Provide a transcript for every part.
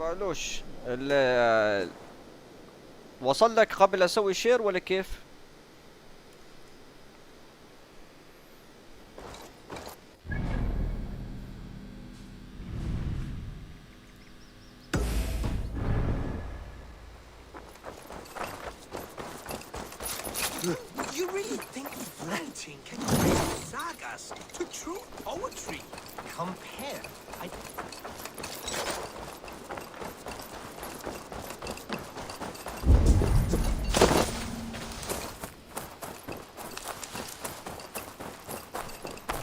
بعلوش وصل لك قبل اسوي شير ولا كيف؟ You really think ranting can raise sagas to true poetry? Compare.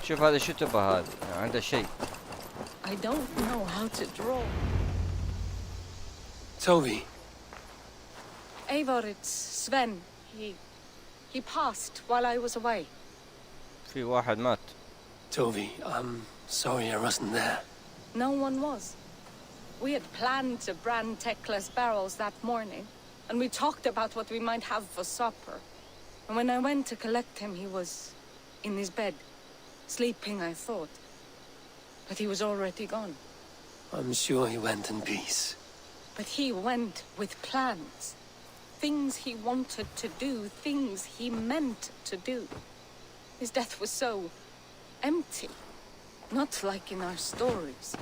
شوف هذا شو تبغى هذا عنده شيء. I don't know how to draw. Toby. Eivor, it's Sven. He passed while I was away. في واحد مات. Toby, I'm sorry I wasn't there. No one was. We had planned to brand Tekla's barrels that morning, and we talked about what we might have for supper. And when I went to collect him, he was in his bed. Sleeping, I thought. But he was already gone. I'm sure he went in peace. But he went with plans. Things he wanted to do, things he meant to do. His death was so empty. Not like in our stories.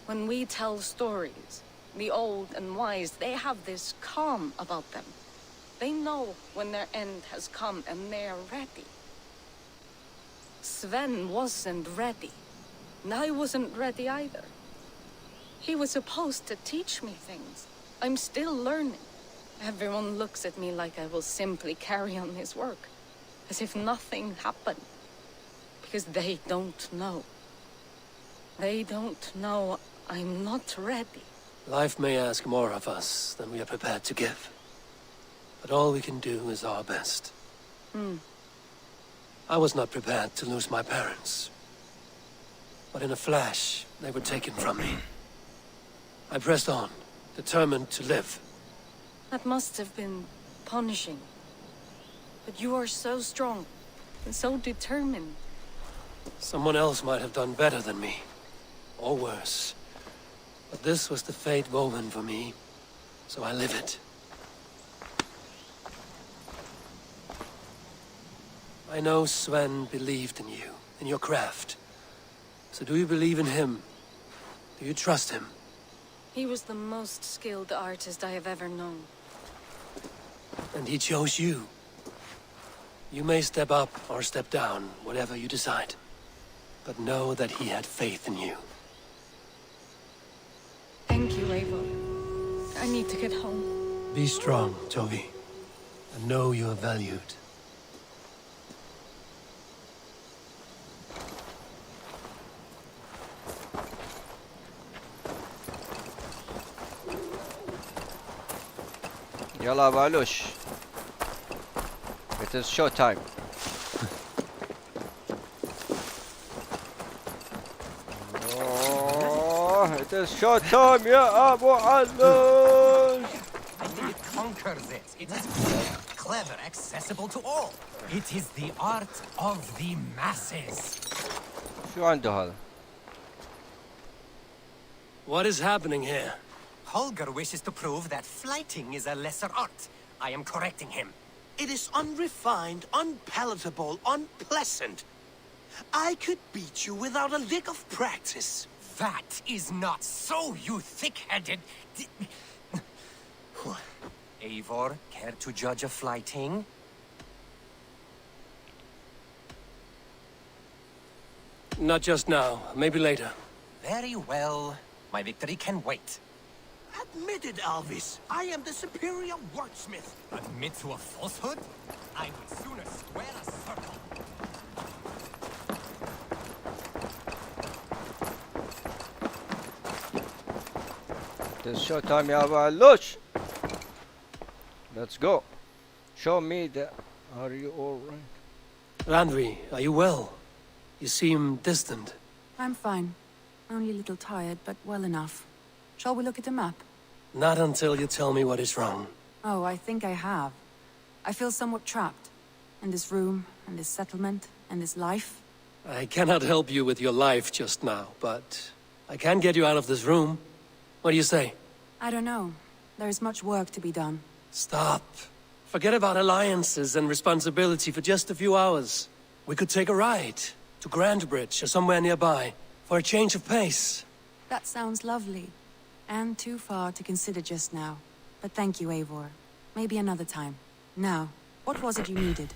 When we tell stories, the old and wise, they have this calm about them. They know when their end has come and they're ready. Sven wasn't ready. And I wasn't ready either. He was supposed to teach me things. I'm still learning. Everyone looks at me like I will simply carry on his work. As if nothing happened. Because they don't know. They don't know I'm not ready. Life may ask more of us than we are prepared to give. But all we can do is our best. I was not prepared to lose my parents. But in a flash, they were taken from me. I pressed on, determined to live. That must have been punishing. But you are so strong and so determined. Someone else might have done better than me. Or worse. But this was the fate woven for me, so I live it. I know Sven believed in you, in your craft. So do you believe in him? Do you trust him? He was the most skilled artist I have ever known. And he chose you. You may step up or step down, whatever you decide. But know that he had faith in you. Thank you, Eivor. I need to get home. Be strong, Toby. And know you are valued. يلا بعلوش. It is show time. It is show time يا أبو علوش. I think it conquers it. It is clever, accessible to all. It is the art of the masses. شو عنده هذا؟ What is happening here? Holger wishes to prove that flighting is a lesser art. I am correcting him. It is unrefined, unpalatable, unpleasant. I could beat you without a lick of practice. That is not so, you thick-headed... Eivor, care to judge a flighting? Not just now. Maybe later. Very well. My victory can wait. Admit it, Alvis. I am the superior wordsmith. Admit to a falsehood? I would sooner square a circle. It is show time يا أبو علوش. Let's go. Show me the... Are you alright? Randvi, are you well? You seem distant. I'm fine. Only a little tired, but well enough. Shall we look at the map? Not until you tell me what is wrong. Oh, I think I have. I feel somewhat trapped. In this room, and this settlement, and this life. I cannot help you with your life just now, but I can get you out of this room. What do you say? I don't know. There is much work to be done. Stop. Forget about alliances and responsibility for just a few hours. We could take a ride to Grandbridge or somewhere nearby for a change of pace. That sounds lovely. And too far to consider just now. But thank you, Eivor. Maybe another time. Now, what was it you needed?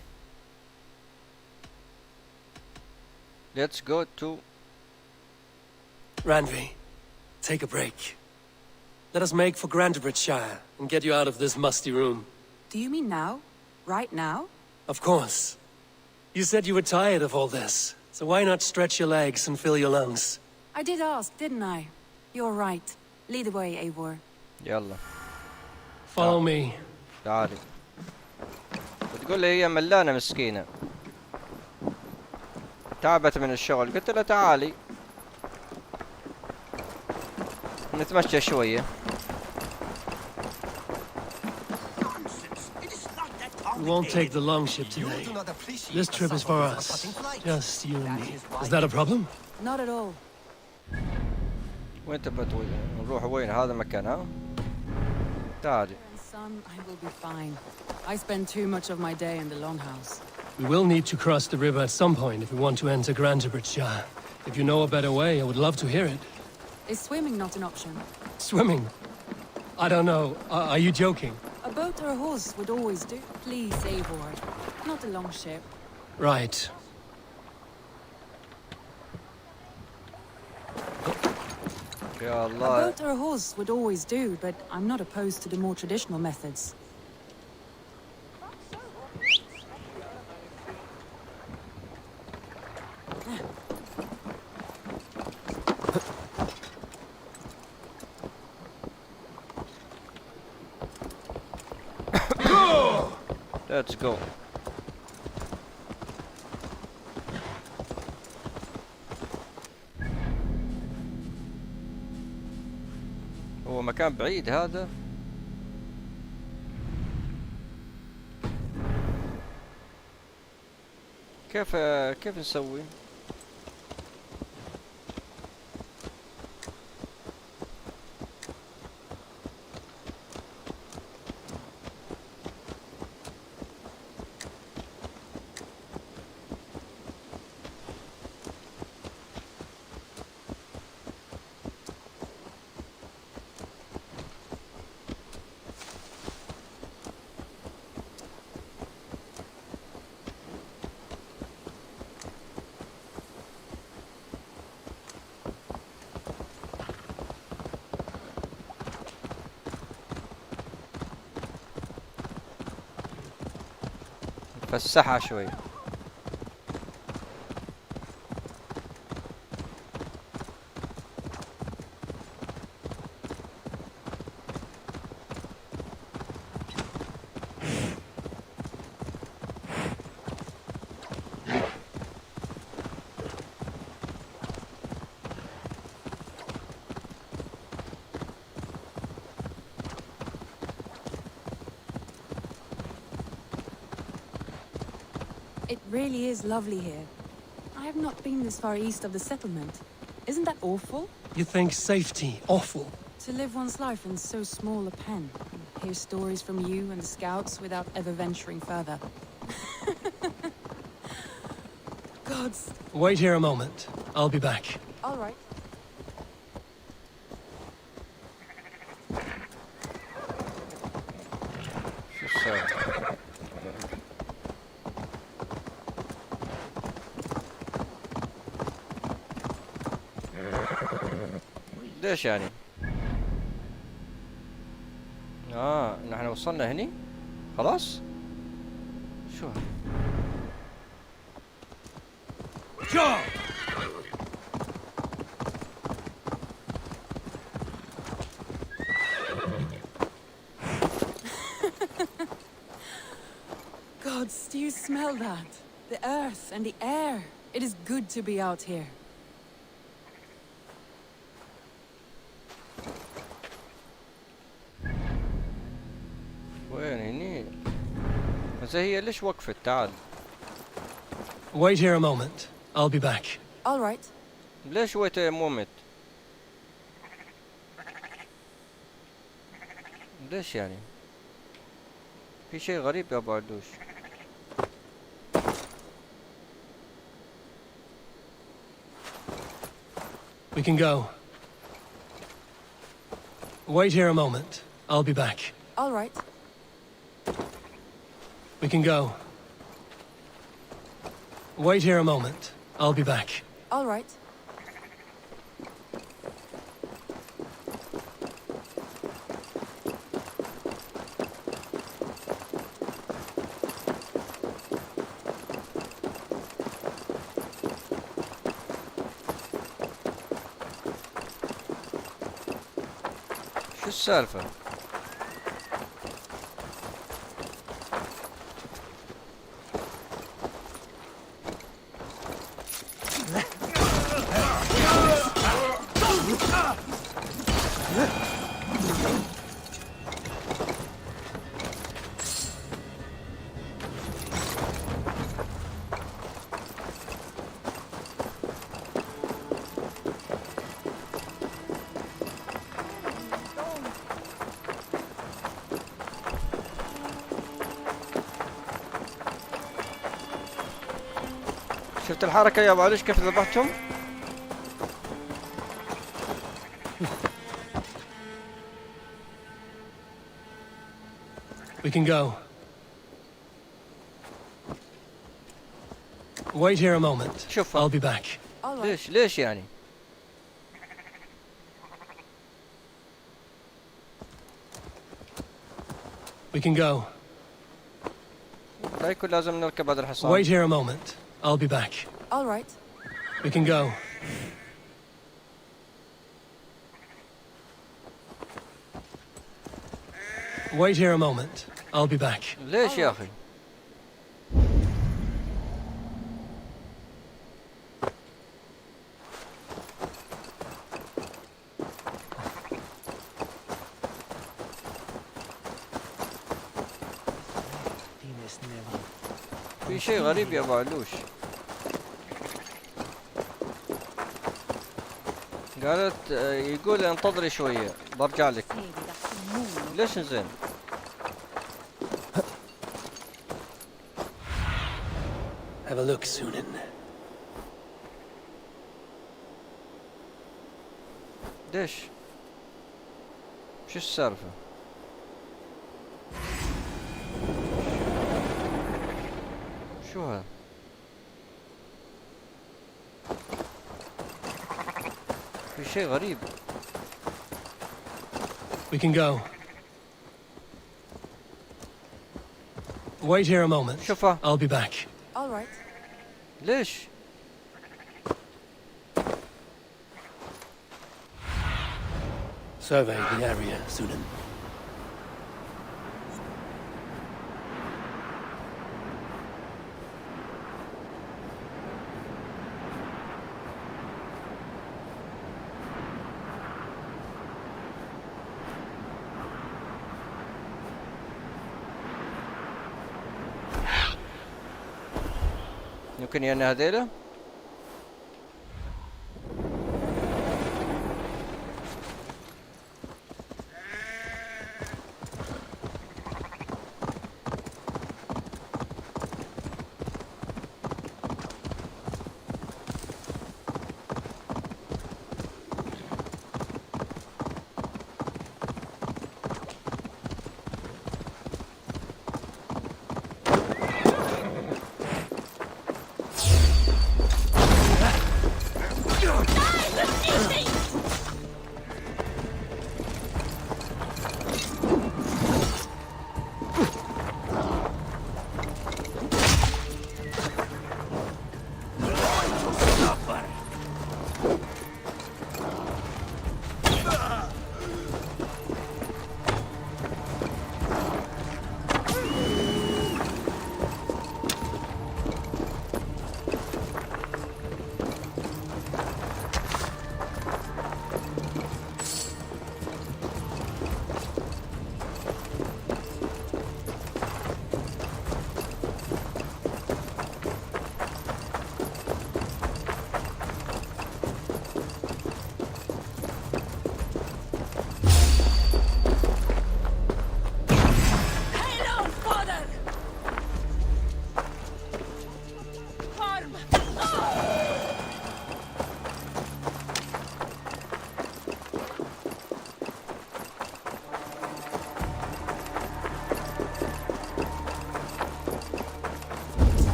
Let's go to... Randvi, take a break. Let us make for Grandbridgeshire and get you out of this musty room. Do you mean now? Right now? Of course. You said you were tired of all this, so why not stretch your legs and fill your lungs? I did ask, didn't I? You're right. Lead the way, Eivor. يلا Follow me. تعالي. بتقول لي هي ملانة مسكينة. تعبت من الشغل، قلت لها تعالي نتمشى شوية. We won't take the long ship today. This trip is for us. Just you and me. Is that a problem? Not at all. وين تبغى نروح وين؟ هذا مكان ها؟ تعالي. Son, I will be fine. I spend too much of my day in the longhouse. We will need to cross the river at some point if we want to enter Grandbridgeshire. If you know a better way, I would love to hear it. Is swimming not an option? Swimming? I don't know. Are you joking? A boat or a horse would always do. Please, Eivor. Not a long ship. Right. يا A الله. boat or a horse would always do, but I'm not opposed to the more traditional methods. Let's go. هو مكان بعيد هذا. كيف نسوي؟ فسحها شوي. It really is lovely here. I have not been this far east of the settlement. Isn't that awful? You think safety awful? To live one's life in so small a pen, and hear stories from you and the scouts without ever venturing further. Gods. Wait here a moment. I'll be back. All right. شو السالفة؟ ليش يعني؟ نحن وصلنا هني؟ خلاص؟ شو هذا؟ Gods, do you smell that? The earth and the air. It is good to be out here. زي هي ليش وقفت؟ تعال. Wait here a moment. I'll be back. All right. ليش ويت مومنت؟ ليش يعني؟ في شيء غريب يا ابو علوش. We can go. Wait here a moment. I'll be back. All right. We can go. Wait here a moment. I'll be back. All right. شو السالفة؟ شفت الحركة يا ابو علوش كيف ذبحتهم؟ We can go. Wait here a moment. شوف I'll be back. All right. ليش يعني؟ We can go. لا يكون لازم نركب هذا الحصان. Wait here a moment. I'll be back. All right. We can go. Wait here a moment. I'll be back. ليش يا اخي؟ في شيء غريب يا ابو علوش. قالت يقول انتظري شوية برجع لك. ليش زين؟ Have a look, Sunan. ليش؟ شو السالفة؟ شو هذا؟ في شيء غريب. We can go. Wait here a moment. شوفها. I'll be back. All right. ليش؟ Survey the area, Sunan. يمكن يعني هذيلا؟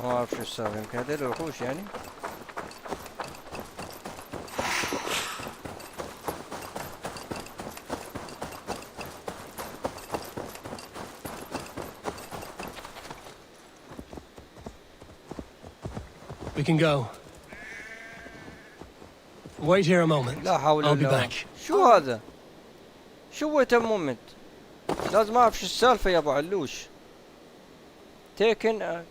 ما اعرف شو السالفة، يمكن هذول وحوش يعني. We can go. Wait here a moment. لا حول I'll be الله. back. شو هذا؟ شو ويت مومنت؟ لازم اعرف شو السالفة يا ابو علوش. تيكن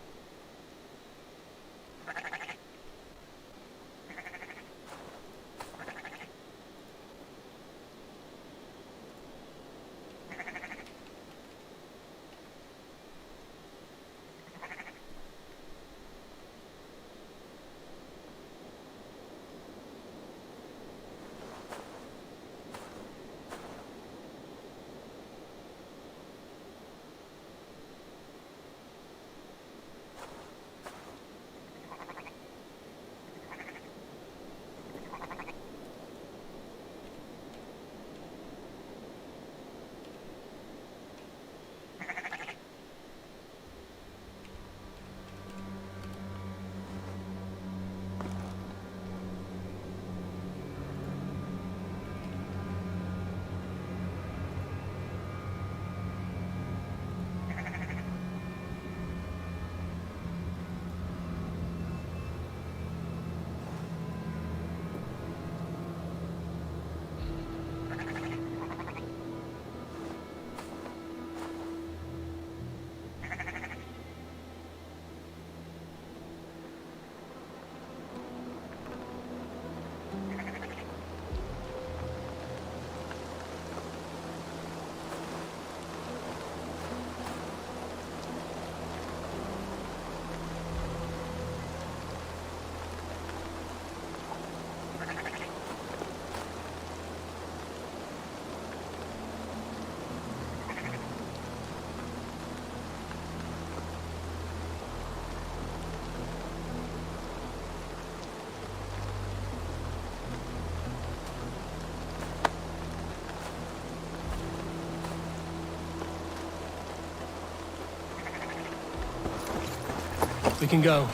We can go.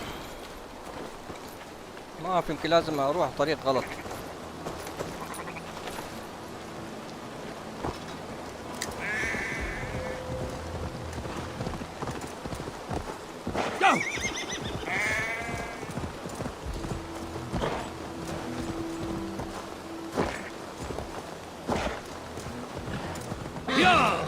ما اعرف، يمكن لازم اروح طريق غلط. Go! Yeah!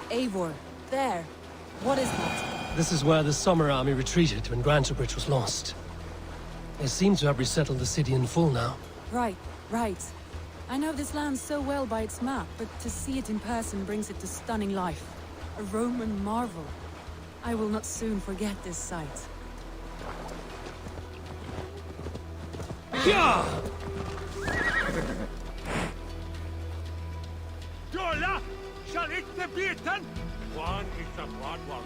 Eivor, there. What is that? This is where the Summer Army retreated when Grantebridge was lost. They seem to have resettled the city in full now. Right, right. I know this land so well by its map, but to see it in person brings it to stunning life. A Roman marvel. I will not soon forget this sight. Yeah! Dola shall it the beaten? One is a broad one.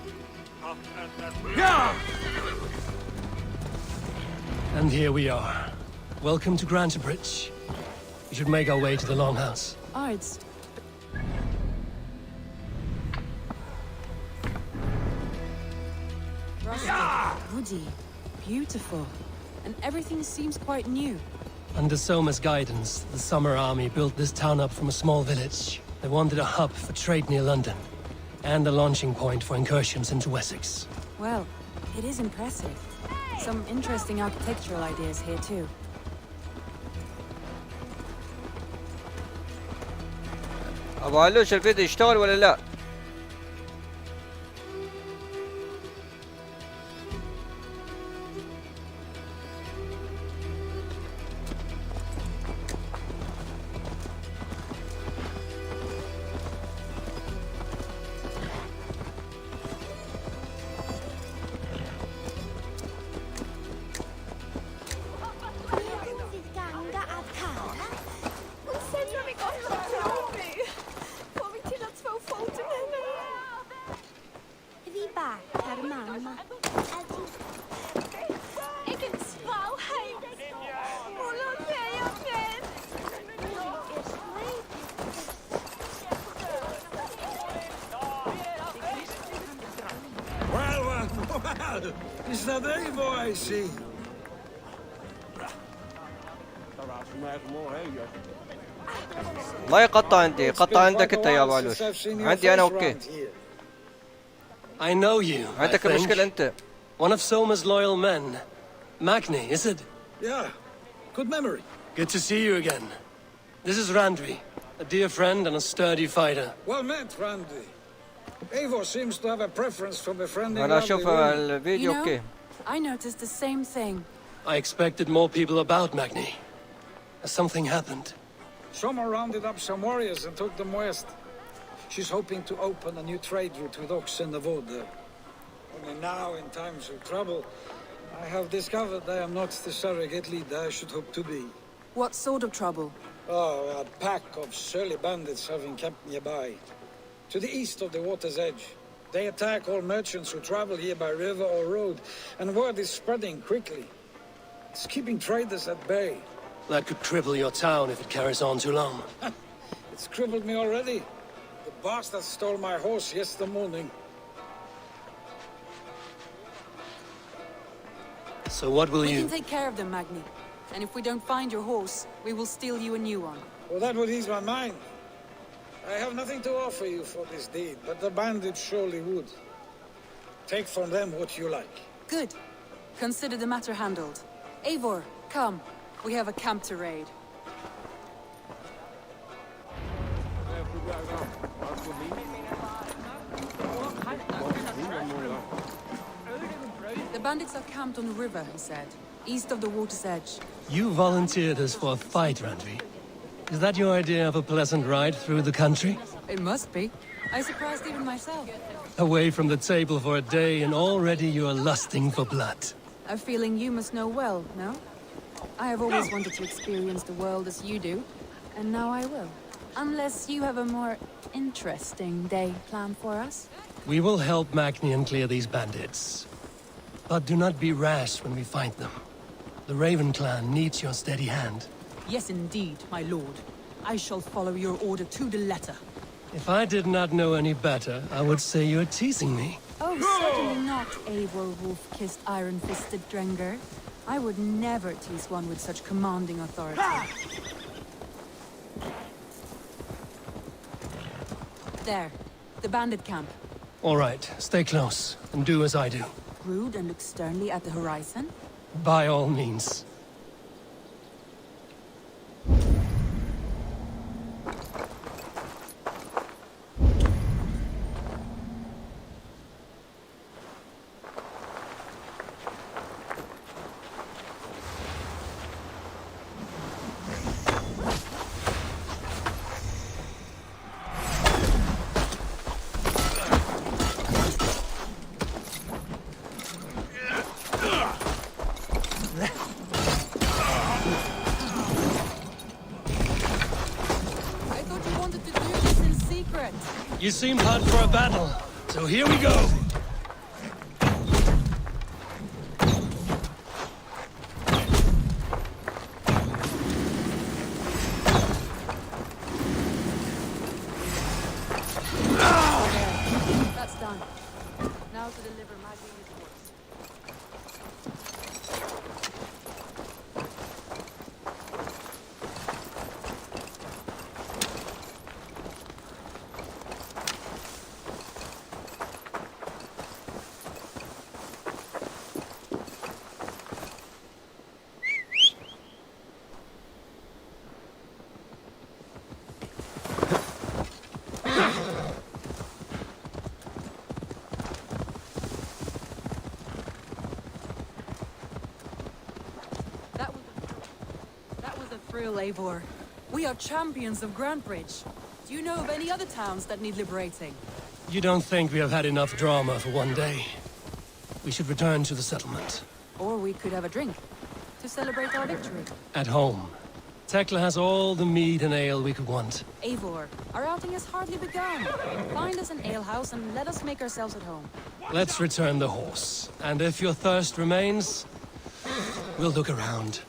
And here we are. Welcome to Grantebridge. We should make our way to the Longhouse. Arts. Rustic, woody, beautiful. And everything seems quite new. Under Soma's guidance, the Summer Army built this town up from a small village. They wanted a hub for trade near London, and a launching point for incursions into Wessex. Well, it is impressive. Some interesting architectural ideas here too. ابو علوش الفيديو يشتغل ولا لا؟ Well, is that Eivor I see? ما يقطع عندي، قطع عندك انت يا ابو علوش. عندي انا اوكي. I know you, I عندك think. المشكلة انت. One of Soma's loyal men. Magni, is it? Yeah, good memory. Good to see you again. This is Randvi, a dear friend and a sturdy fighter. Well met, Randy. Eivor seems to have a preference for befriending انا lovely اشوف women. الفيديو You know, اوكي. I noticed the same thing. I expected more people about Magni. Has something happened? Soma rounded up some warriors and took them west. She's hoping to open a new trade route with Ox and the Vod there. Only now, in times of trouble, I have discovered I am not the surrogate leader I should hope to be. What sort of trouble? Oh, a pack of surly bandits have encamped nearby. To the east of the water's edge. They attack all merchants who travel here by river or road, and word is spreading quickly. It's keeping traders at bay. That could cripple your town if it carries on too long. It's crippled me already. The bastard stole my horse yesterday morning. So what will We you... can take care of them, Magni. And if we don't find your horse, we will steal you a new one. Well, that would ease my mind. I have nothing to offer you for this deed, but the bandits surely would. Take from them what you like. Good. Consider the matter handled. Eivor, come. We have a camp to raid. The bandits are camped on the river, he said, east of the water's edge. You volunteered us for a fight, Randvi. Is that your idea of a pleasant ride through the country? It must be. I surprised even myself. Away from the table for a day and already you are lusting for blood. A feeling you must know well, no? I have always wanted to experience the world as you do, and now I will. Unless you have a more interesting day planned for us? We will help Magnian clear these bandits. But do not be rash when we find them. The Raven clan needs your steady hand. Yes, indeed, my lord. I shall follow your order to the letter. If I did not know any better, I would say you're teasing me. Oh, certainly not, Eivor wolf-kissed iron-fisted Drenger. I would never tease one with such commanding authority. There, the bandit camp. All right, stay close, and do as I do. Brood and look sternly at the horizon? By all means. I thought you wanted to do this in secret. You seemed hot for a battle. So here we go. That's done. Now to deliver Maggie's horse. That was a thrill, Eivor. We are champions of Grantbridge. Do you know of any other towns that need liberating? You don't think we have had enough drama for one day? We should return to the settlement. Or we could have a drink to celebrate our victory. At home. Tekla has all the mead and ale we could want. Eivor, our outing has hardly begun. Find us an alehouse and let us make ourselves at home. Let's return the horse. And if your thirst remains, we'll look around.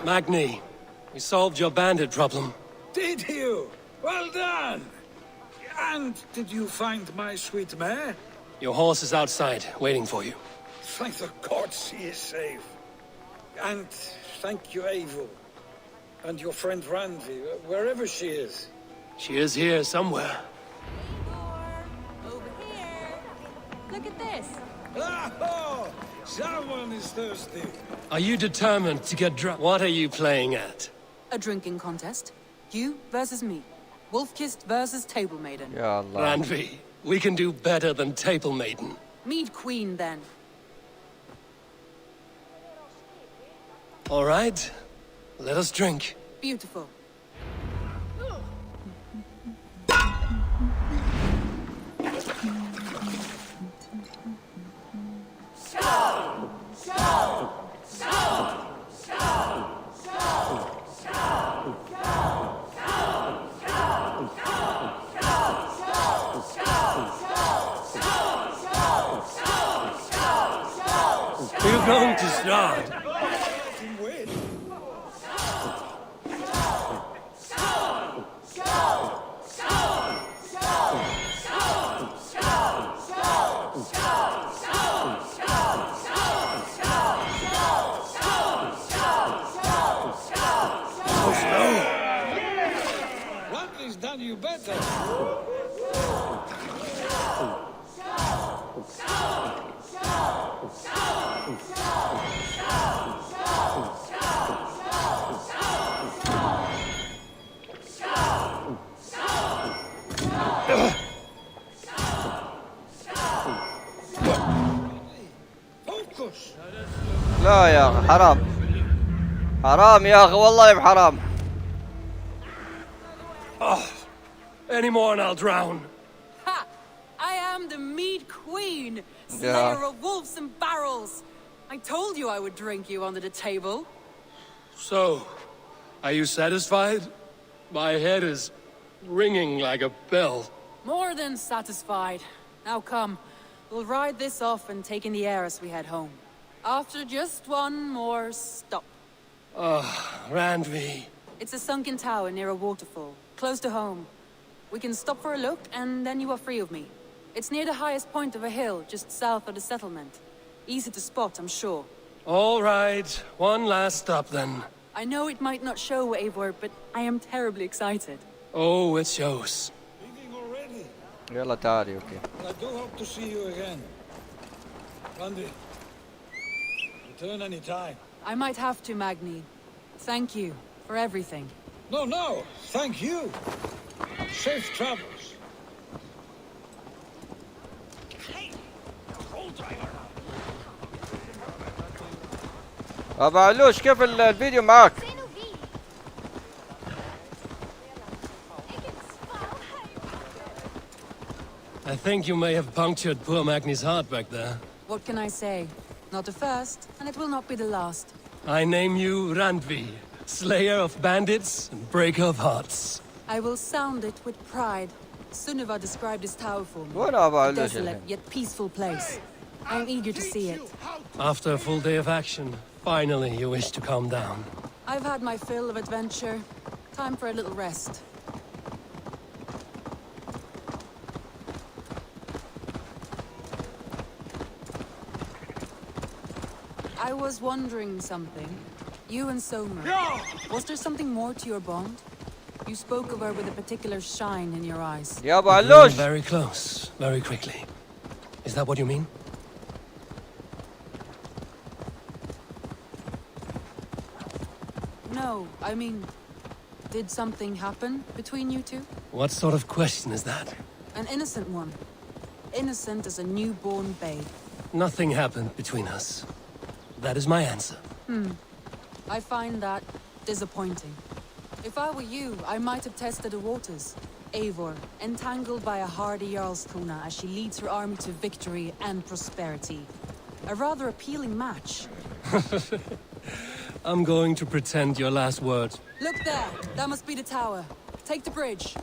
Magni, we solved your bandit problem. Did you? Well done! And did you find my sweet mare? Your horse is outside, waiting for you. Thank the gods he is safe. And thank you, Eivor. And your friend Randvi, wherever she is. She is here somewhere. Eivor, over here. Look at this. Oh, someone is thirsty. Are you determined to get drunk? What are you playing at? A drinking contest. You versus me. Wolf-kissed versus Table Maiden. Ya Allah. Randvi, we can do better than Table Maiden. Mead Queen, then. All right, let us drink. Beautiful. We're going to start. Randvi's done you better. Focus. لا يا أخي حرام. حرام يا أخي والله بحرام. Any more and I'll drown. Ha! I am the Mead Queen, slayer Yeah. of wolves and barrels. I told you I would drink you under the table. So, are you satisfied? My head is ringing like a bell. More than satisfied. Now come, we'll ride this off and take in the air as we head home. After just one more stop. Randvi. It's a sunken tower near a waterfall, close to home. We can stop for a look, and then you are free of me. It's near the highest point of a hill, just south of the settlement. Easy to spot, I'm sure. All right, one last stop then. I know it might not show, Eivor, but I am terribly excited. Oh, it shows. Leaving already. يلا تعالي اوكي. I do hope to see you again. Randvi, return any time. I might have to, Magni. Thank you for everything. No, thank you. Safe travels. Hey, coal driver. ابو علوش كيف الفيديو معك؟ I think you may have punctured poor Magni's heart back there. What can I say? Not the first, and it will not be the last. I name you Randvi, slayer of bandits and breaker of hearts. I will sound it with pride. Sunniva described this tower for me. وين ابو A علوش desolate الحين؟ yet peaceful place. I'm eager to see it. After a full day of action, finally you wish to calm down. I've had my fill of adventure. Time for a little rest. I was wondering something. You and Somer. Was there something more to your bond? You spoke of her with a particular shine in your eyes. يا ابو Grew علوش very close, very quickly. Is that what you mean? No, I mean, did something happen between you two? What sort of question is that? An innocent one. Innocent as a newborn babe. Nothing happened between us. That is my answer. I find that disappointing. If I were you, I might have tested the waters. Eivor, entangled by a hardy Jarlskona as she leads her army to victory and prosperity. A rather appealing match. I'm going to pretend your last words. Look there! That must be the tower. Take the bridge.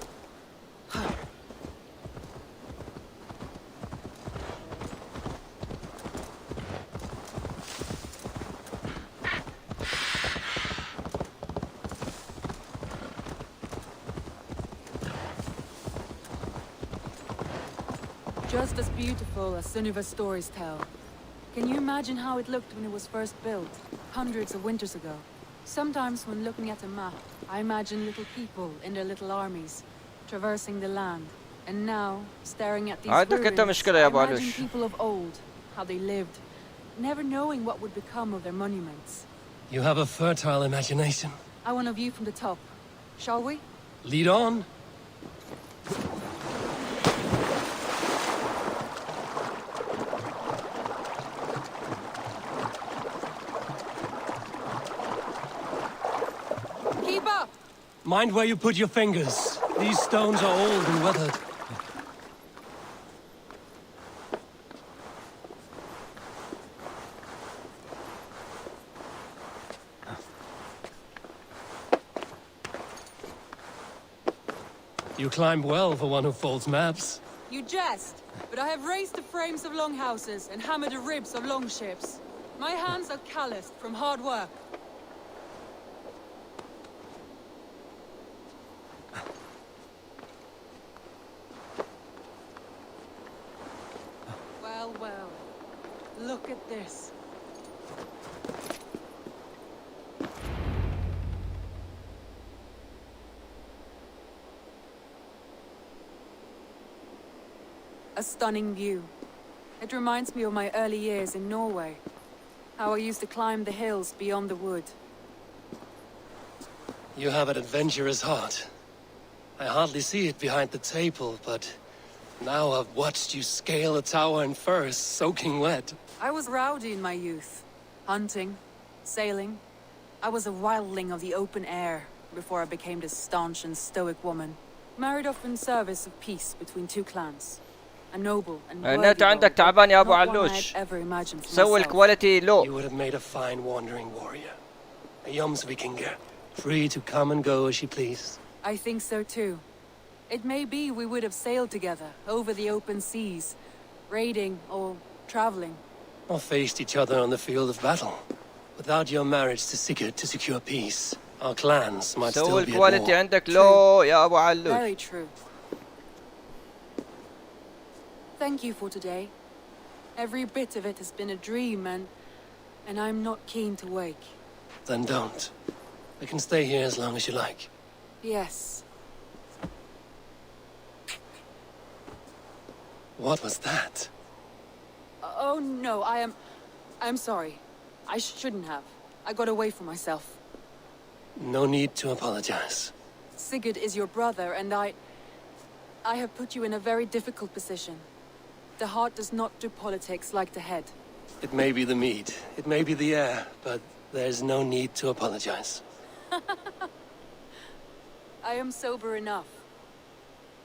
Just as beautiful as Sunniva's stories tell. Can you imagine how it looked when it was first built, hundreds of winters ago? Sometimes when looking at a map, I imagine little people in their little armies, traversing the land. And now, staring at these عندك انت ruins, مشكلة يا I ابو imagine علوش. people of old, how they lived, never knowing what would become of their monuments. You have a fertile imagination. I want a view from the top. Shall we? Lead on. Keep up! Mind where you put your fingers. These stones are old and weathered. You climb well for one who folds maps. You jest, but I have raised the frames of longhouses and hammered the ribs of longships. My hands are calloused from hard work. Well, well. Look at this. A stunning view. It reminds me of my early years in Norway. How I used to climb the hills beyond the wood. You have an adventurous heart. I hardly see it behind the table, but now I've watched you scale a tower in furs, soaking wet. I was rowdy in my youth. Hunting, sailing. I was a wildling of the open air before I became this staunch and stoic woman. Married off in service of peace between two clans. A noble and worthy النت عندك role, تعبان يا ابو not one I علوش. had ever imagined for سوي myself. الكواليتي لو. You would have made a fine wandering warrior. A Jomsvikinger, free to come and go as she pleased. I think so too. It may be we would have sailed together over the open seas, raiding or traveling. Or faced each other on the field of battle. Without your marriage to Sigurd to secure peace, our clans might سوي still be at الكواليتي war. عندك لو يا ابو علوش. Very true. Thank you for today. Every bit of it has been a dream, and I'm not keen to wake. Then don't. I can stay here as long as you like. Yes. What was that? Oh no, I'm sorry. I shouldn't have. I got away from myself. No need to apologize. Sigurd is your brother, and I have put you in a very difficult position. The heart does not do politics like the head. It may be the meat, it may be the air, but There's no need to apologize. I am sober enough.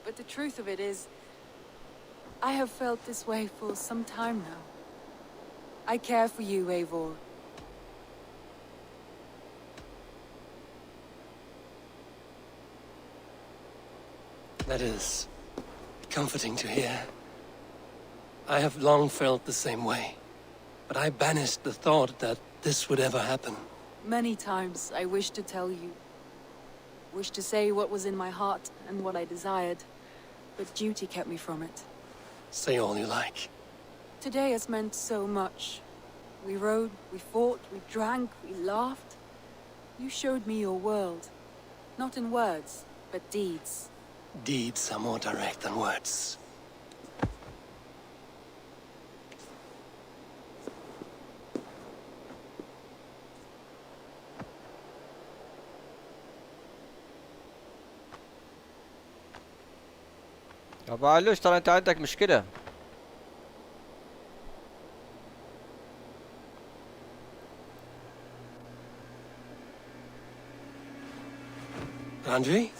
But the truth of it is, I have felt this way for some time now. I care for you, Eivor. That is comforting to hear. I have long felt the same way, but I banished the thought that this would ever happen. Many times I wished to tell you. Wished to say what was in my heart and what I desired, but duty kept me from it. Say all you like. Today has meant so much. We rode, we fought, we drank, we laughed. You showed me your world. Not in words, but deeds. Deeds are more direct than words. ابو علوش ترى انت عندك مشكلة. Andre?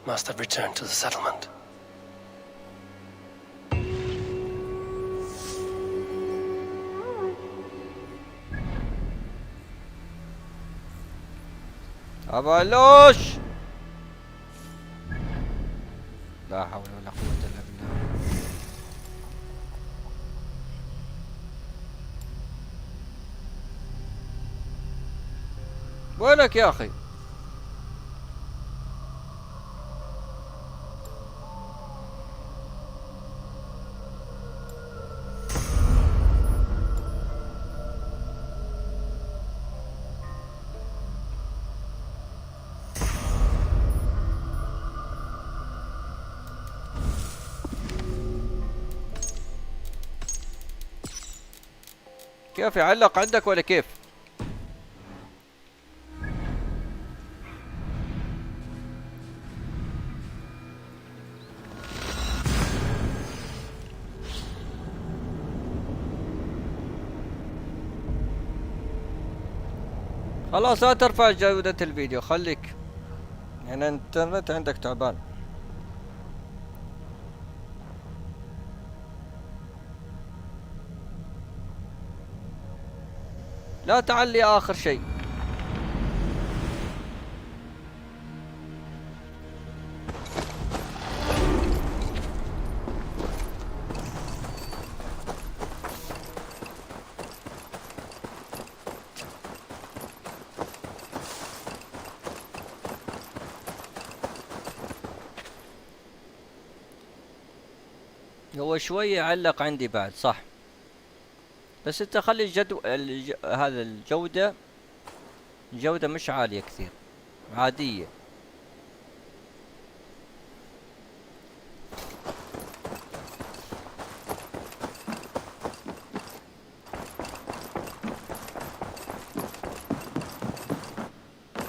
Must have returned to the settlement. ابو علوش لا حول ولا قوة الا بالله. وينك يا اخي؟ كيف يعلق عندك ولا كيف؟ خلاص لا ترفع جودة الفيديو، خليك يعني الانترنت عندك تعبان. لا تعلي آخر شيء. هو شوية يعلق عندي بعد صح، بس انت خلي هذا الجودة مش عالية كثير، عادية.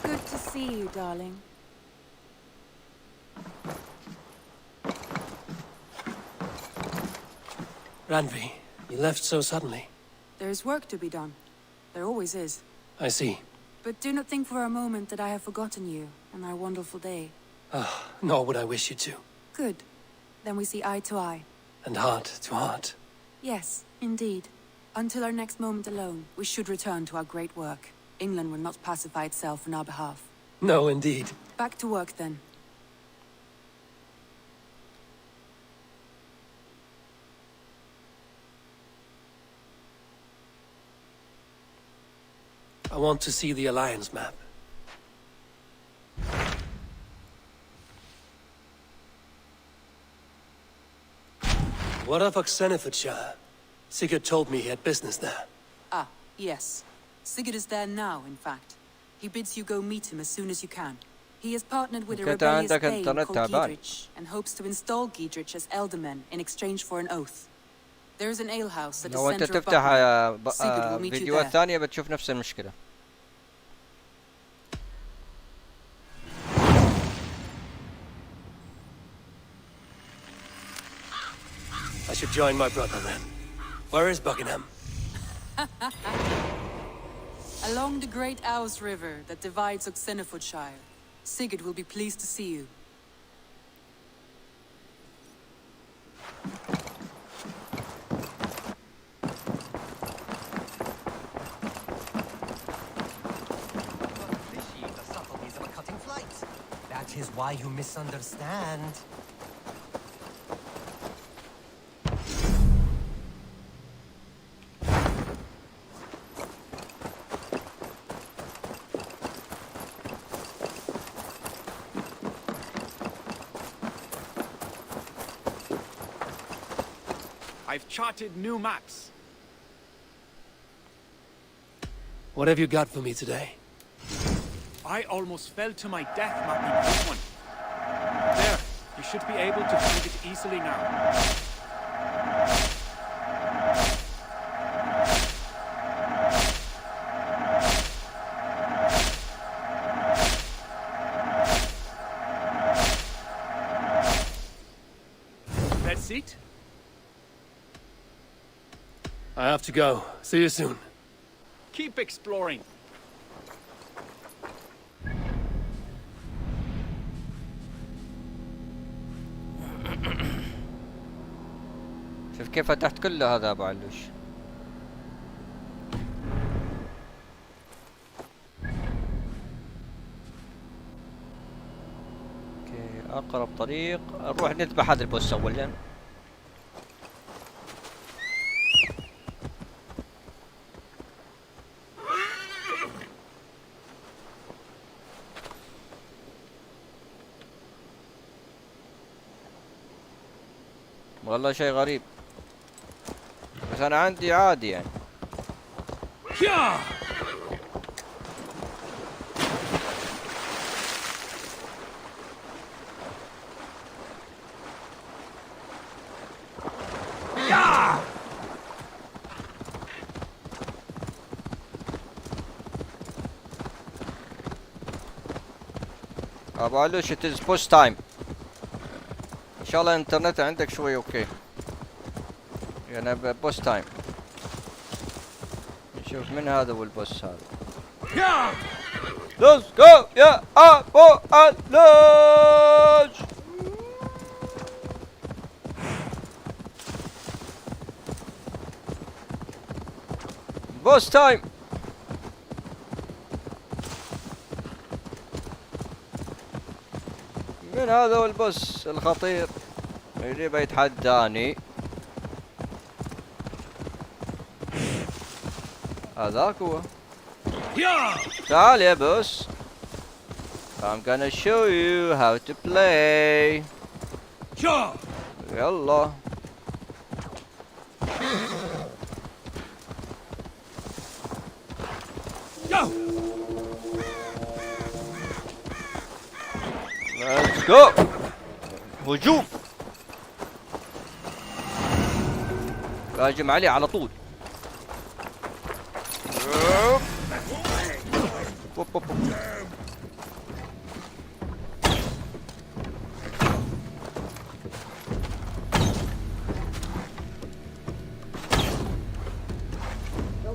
Good to see you, darling. Ranvi, you left so suddenly. There is work to be done. There always is. I see. But do not think for a moment that I have forgotten you and our wonderful day. Nor would I wish you to. Good. Then we see eye to eye. And heart to heart. Yes, indeed. Until our next moment alone, we should return to our great work. England will not pacify itself on our behalf. No, indeed. Back to work, then. I want to see the Alliance map. What of Oxenfordshire? Sigurd told me he had business there. Ah, yes. Sigurd is there now, in fact. He bids you go meet him as soon as you can. He has partnered with a rebellious Thane called Giedrich, and hopes to install Giedrich as Elderman in exchange for an oath. There is an alehouse at the لو انت center of تفتح Buckland. Sigurd will meet you فيديوهات there. ثانية بتشوف نفس المشكلة. I should join my brother then. Where is Buckingham? Along the great Ouse River that divides Oxenfordshire. Sigurd will be pleased to see you. Appreciate the subtleties of a cutting flight. That is why you misunderstand. I've charted new maps. What have you got for me today? I almost fell to my death mapping this one. There, you should be able to find it easily now. That's it? I have to go. See you soon. Keep exploring. شوف كيف فتحت كل هذا ابو علوش. اوكي اقرب طريق نروح نذبح هذا البوس اولا. والله شيء غريب بس انا عندي عادي يعني. ابو علوش it is push time. ان شاء الله الانترنت عندك شوي اوكي. يعني بوس تايم. نشوف من هذا والبوس هذا. ليتس جو يا ابو علوش. بوس تايم. من هذا هو البوس الخطير اللي بيتحداني. هذاك هو. تعال يا بوس. I'm gonna show you how to play. يلا. Let's go. هجوم. هاجم عليه على طول.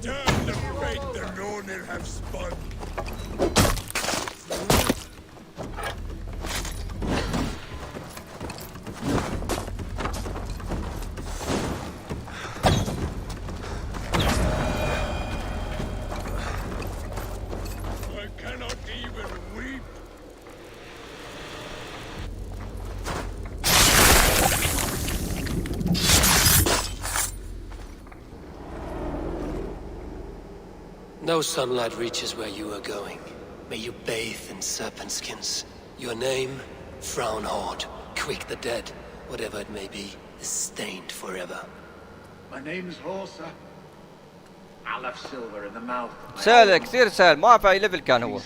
Damn the fate the Nornir have spun! I cannot even weep! No sunlight reaches where you are going. May you bathe in serpent skins. Your name, Frownhorde, Quick the Dead, whatever it may be, is stained forever. My name is Horsa. I'll have silver in the mouth. سهل كثير سهل ما في اي ليفل كان هو.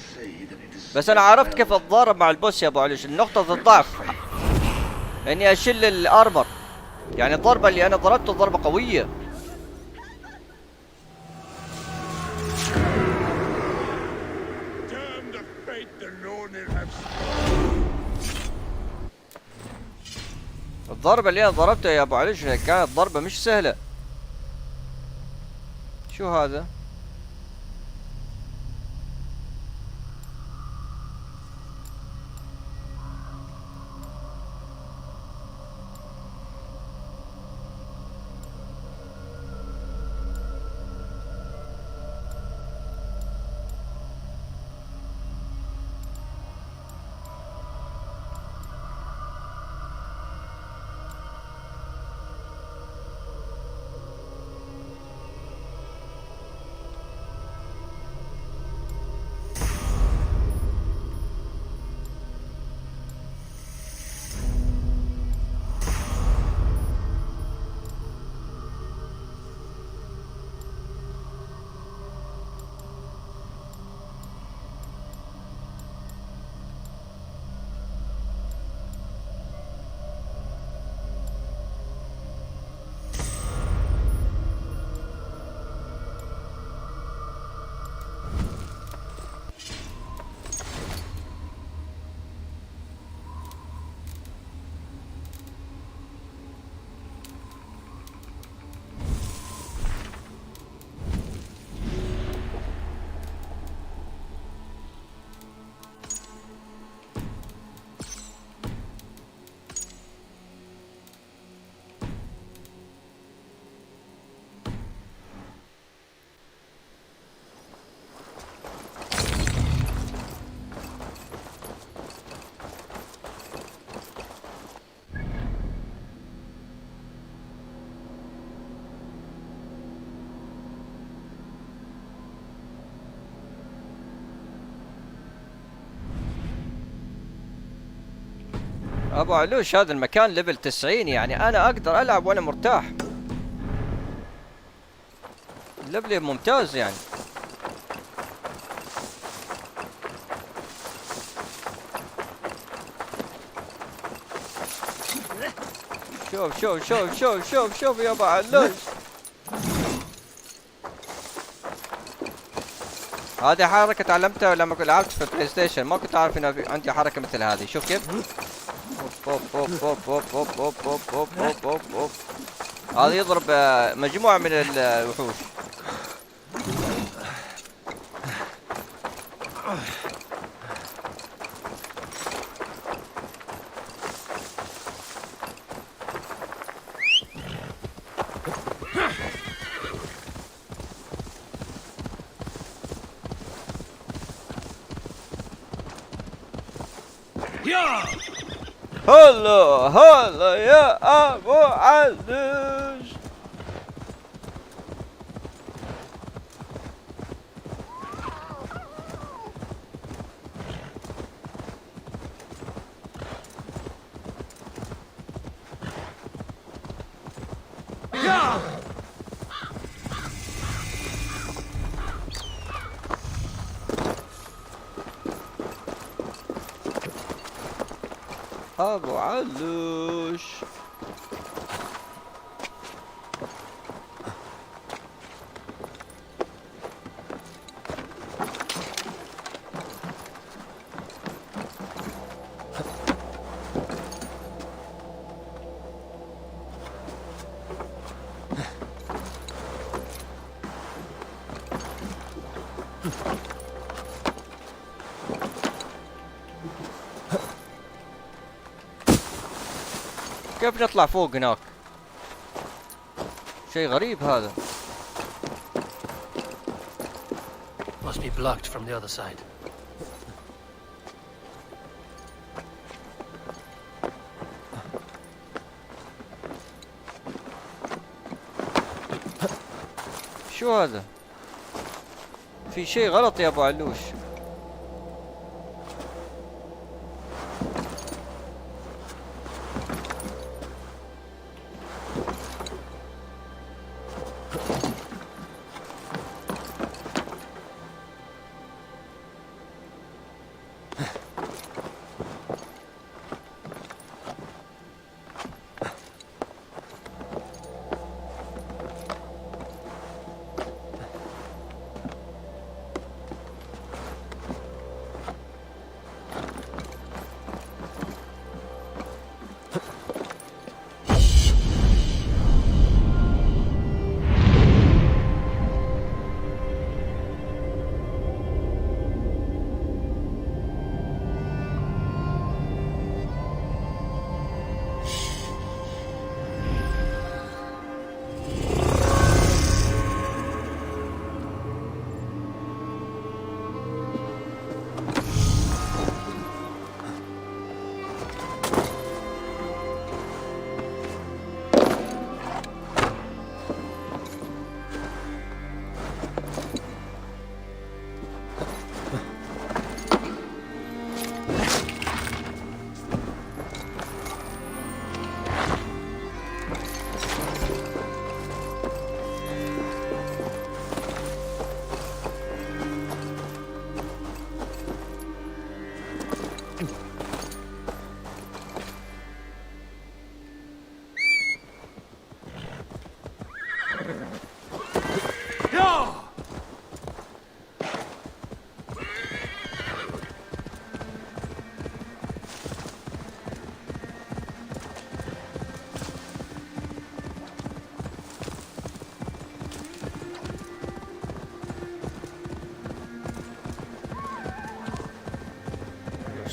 بس انا عرفت كيف اتضارب مع البوس يا ابو علوش. النقطة الضعف اني اشيل الارمر. يعني الضربة اللي انا ضربته ضربة قوية. Damn the fate the Nornir have spun! الضربة اللي انا ضربتها يا ابو علي كانت ضربة مش سهلة. شو هذا؟ ابو علوش هذا المكان ليفل 90، يعني انا اقدر العب وانا مرتاح. الليفل ممتاز يعني. شوف شوف شوف شوف شوف شوف يا ابو علوش، هذه حركة تعلمتها لما كنت لعبت في البلاي ستيشن، ما كنت اعرف ان عندي حركة مثل هذه. شوف كيف؟ اوب اوب اوب اوب اوب اوب اوب اوب اوب اوب اوب. هذا يضرب مجموعة من الوحوش. هلا هلا يا ابو علوش. ابو علوش كيف نطلع فوق هناك؟ شيء غريب هذا. Must be blocked from the other side. شو هذا؟ في شيء غلط يا ابو علوش.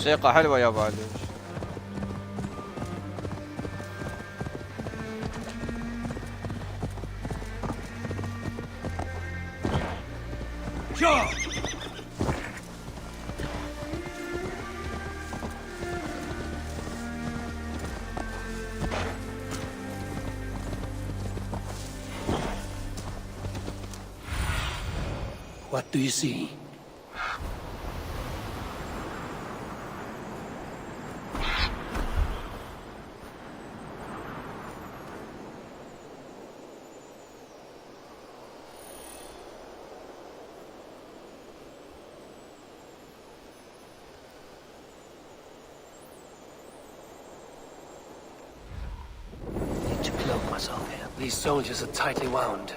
موسيقى حلوة يا ابو علي. What do you see? Need to cloak myself here. These soldiers are tightly wound.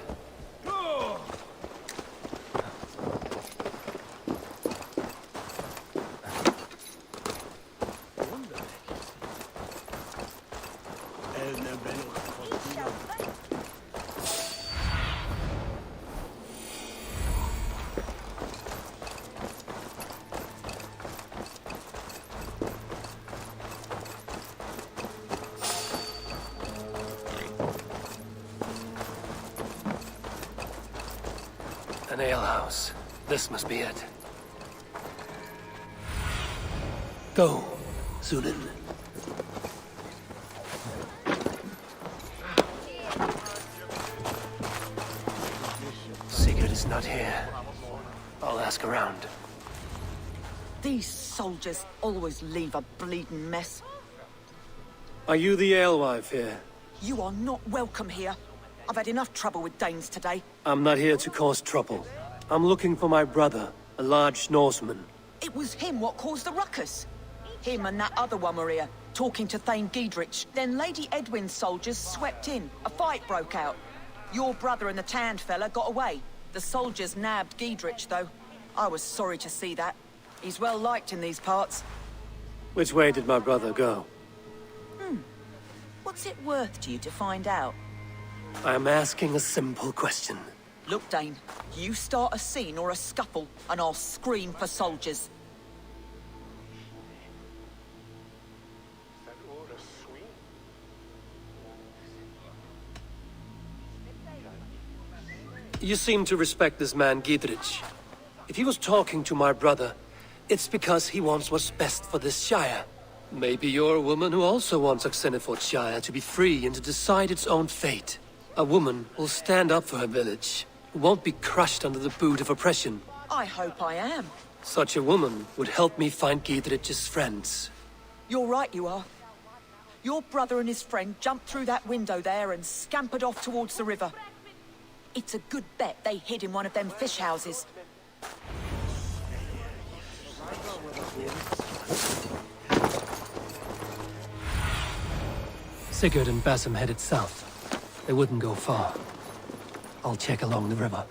An alehouse. This must be it. Go, Zunin. Sigurd is not here. I'll ask around. These soldiers always leave a bleeding mess. Are you the alewife here? You are not welcome here. I've had enough trouble with Danes today. I'm not here to cause trouble. I'm looking for my brother, a large Norseman. It was him what caused the ruckus. Him and that other one were here, talking to Thane Giedrich. Then Lady Edwin's soldiers swept in. A fight broke out. Your brother and the tanned fella got away. The soldiers nabbed Giedrich, though. I was sorry to see that. He's well liked in these parts. Which way did my brother go? What's it worth to you to find out? I'm asking a simple question. Look, Dane, you start a scene or a scuffle, and I'll scream for soldiers. You seem to respect this man, Giedrich. If he was talking to my brother, it's because he wants what's best for this Shire. Maybe you're a woman who also wants Oxeniford Shire to be free and to decide its own fate. A woman will stand up for her village, who won't be crushed under the boot of oppression. I hope I am. Such a woman would help me find Giedrich's friends. You're right, you are. Your brother and his friend jumped through that window there and scampered off towards the river. It's a good bet they hid in one of them fish houses. Sigurd and Basim headed south. They wouldn't go far. I'll check along the river.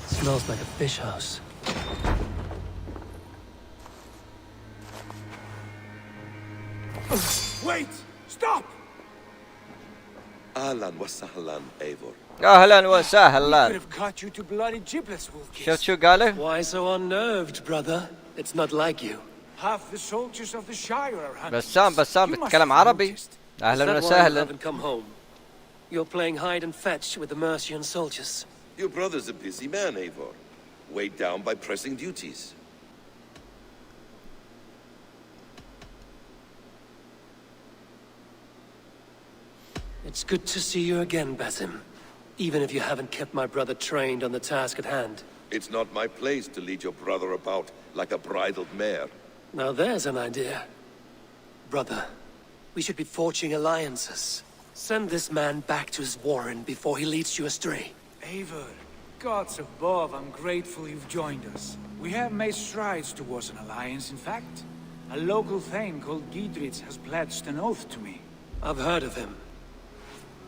Smells like a fish house. Wait! Stop! اهلا وسهلا ايفور. اهلا Could وسهلا. have cut you to bloody giblets, Wolfkiss. شفت شو قاله؟ Why so unnerved, brother? It's not like you. Half the soldiers of the Shire are hunting. بسام You must بتكلم have عربي. noticed. Is اهلا that why you وسهلا. haven't come home? You're playing hide and fetch with the Mercian soldiers. Your brother's a busy man, Eivor. Weighed down by pressing duties. It's good to see you again, Basim. Even if you haven't kept my brother trained on the task at hand. It's not my place to lead your brother about like a bridled mare. Now there's an idea. Brother, we should be forging alliances. Send this man back to his warren before he leads you astray. Eivor, gods above, I'm grateful you've joined us. We have made strides towards an alliance, in fact. A local thane called Giedrich has pledged an oath to me. I've heard of him.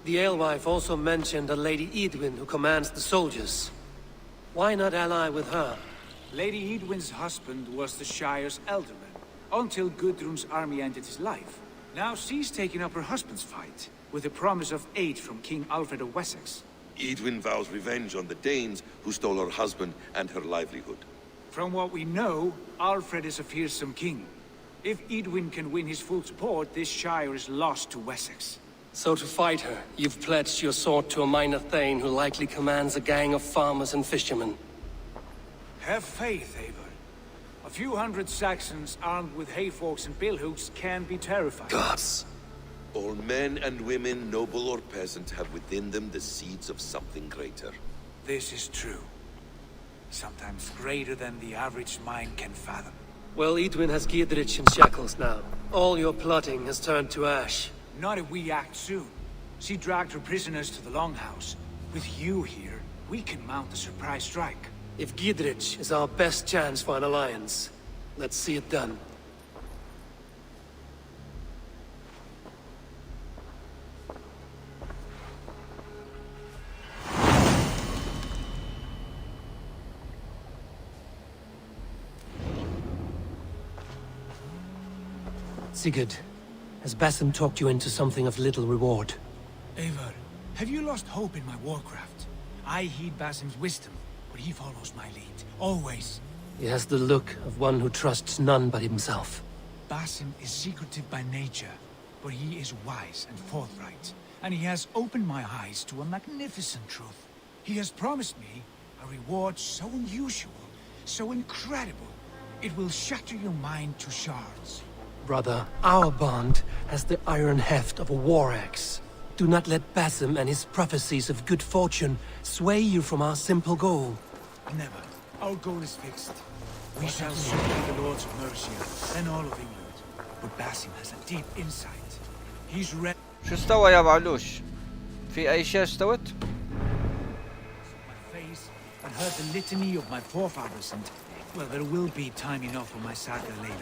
The alewife also mentioned a Lady Edwin who commands the soldiers. Why not ally with her? Lady Edwin's husband was the Shire's alderman. until Gudrun's army ended his life. Now she's taking up her husband's fight, with the promise of aid from King Alfred of Wessex. Edwin vows revenge on the Danes who stole her husband and her livelihood. From what we know, Alfred is a fearsome king. If Edwin can win his full support, this shire is lost to Wessex. So to fight her, you've pledged your sword to a minor thane who likely commands a gang of farmers and fishermen. Have faith, Eivor. A few hundred Saxons armed with hayforks and billhooks can be terrifying. Gods. All men and women, noble or peasant, have within them the seeds of something greater. This is true. Sometimes greater than the average mind can fathom. Well, Edwin has Giedrich in shackles now. All your plotting has turned to ash. Not if we act soon. She dragged her prisoners to the Longhouse. With you here, we can mount a surprise strike. If Giedrich is our best chance for an alliance, let's see it done. Sigurd, has Basim talked you into something of little reward? Eivor, have you lost hope in my warcraft? I heed Basim's wisdom, but he follows my lead, always. He has the look of one who trusts none but himself. Basim is secretive by nature, but he is wise and forthright, and he has opened my eyes to a magnificent truth. He has promised me a reward so unusual, so incredible, it will shatter your mind to shards. Brother, our bond has the iron heft of a war axe. Do not let Basim and his prophecies of good fortune sway you from our simple goal. Never. Our goal is fixed. We shall soon be the Lords of Mercia, then all of England. But Basim has a deep insight. He's ready. شو استوى يا معلوش؟ في أي شيء استوت؟ My face and heard the litany of my forefathers, and well, there will be time enough for my saga later.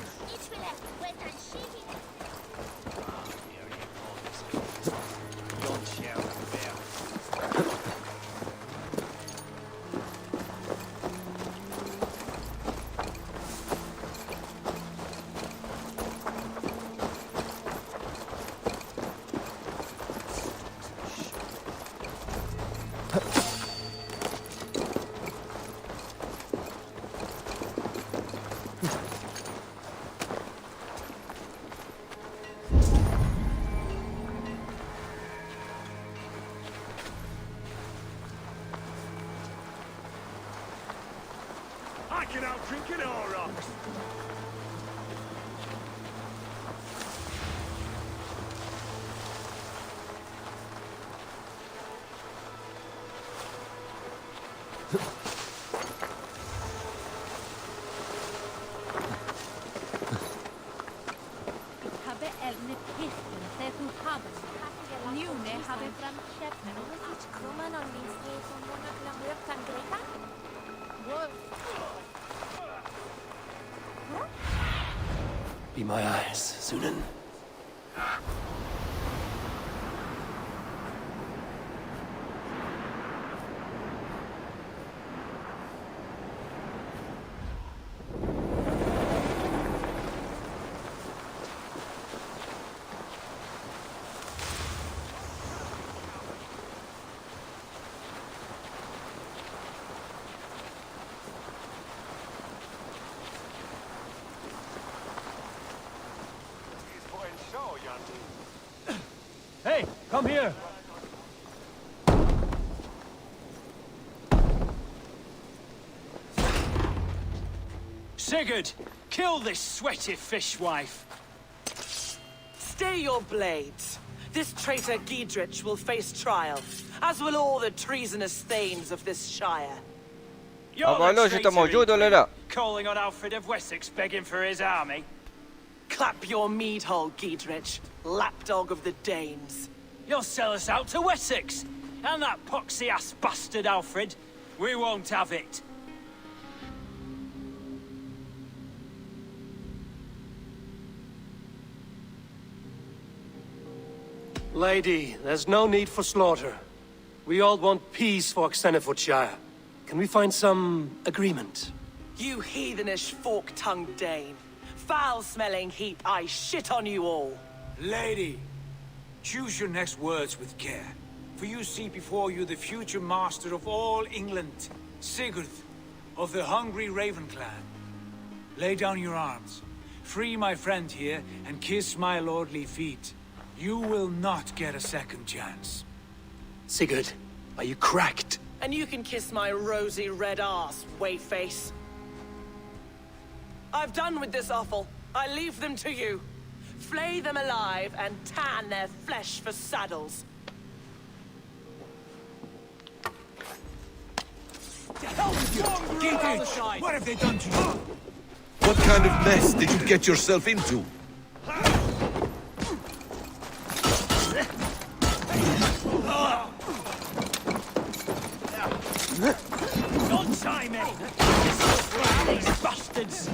I can out-drink an Aurochs! Be my eyes, Sunan. Hey, come here! Sigurd, kill this sweaty fishwife! Stay your blades. This traitor Giedrich will face trial, as will all the treasonous thanes of this shire. أبو علوش أنت موجود ولا لا؟ Calling on Alfred of Wessex, begging for his army. Clap your mead hole, Giedrich, lapdog of the Danes. You'll sell us out to Wessex! And that poxy-ass bastard Alfred. We won't have it. Lady, there's no need for slaughter. We all want peace for Xenofordshire. Can we find some agreement? You heathenish fork-tongued Dane. foul-smelling heap. I shit on you all. Lady, choose your next words with care. For you see before you the future master of all England, Sigurd, of the hungry Raven clan. Lay down your arms. Free my friend here, and kiss my lordly feet. You will not get a second chance. Sigurd, are you cracked? And you can kiss my rosy red ass, wayface. I've done with this offal. I leave them to you. Flay them alive and tan their flesh for saddles. To hell with you! Dietrich, what have they done to you? What kind of mess did you get yourself into? Don't time me! These bastards!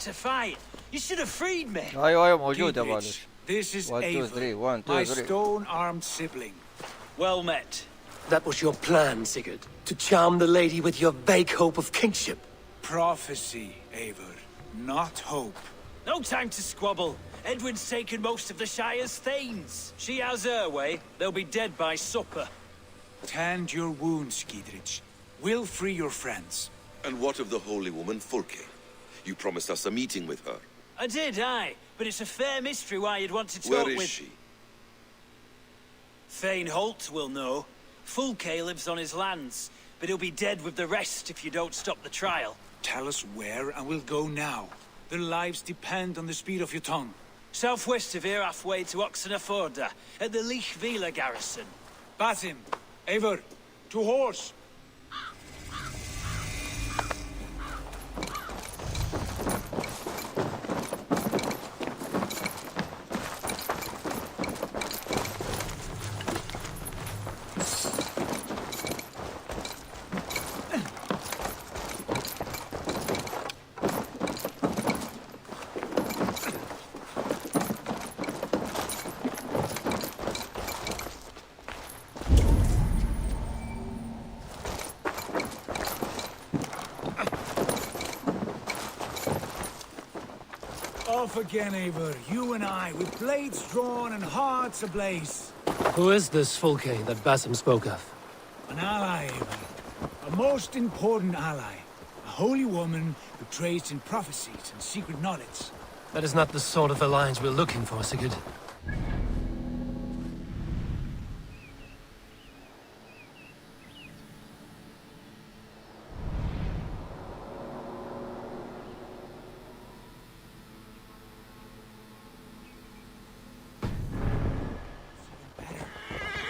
To fight. You should have freed me. ايوه موجود يا معلش. This is 1 2 3 1 2 my 3. stone-armed sibling. Well met. That was your plan, Sigurd. To charm the lady with your vague hope of kingship. Prophecy, Eivor, not hope. No time to squabble. Edwin's taken most of the Shire's thanes. She has her way. They'll be dead by supper. Tend your wounds, Gidrich. We'll free your friends. And what of the holy woman, Fulke? You promised us a meeting with her. I did, aye. But it's a fair mystery why you'd want to talk Where is with... she? Thane Holt will know. Fulke lives on his lands, but he'll be dead with the rest if you don't stop the trial. Tell us where, and we'll go now. Their lives depend on the speed of your tongue. Southwest of here, halfway to Oxenaforda, at the Lichvila garrison. Basim, Eivor, to horse! Off again, Eivor. You and I, with blades drawn and hearts ablaze. Who is this Fulke that Basim spoke of? An ally, Eivor. A most important ally. A holy woman who trades in prophecies and secret knowledge. That is not the sort of alliance we're looking for, Sigurd.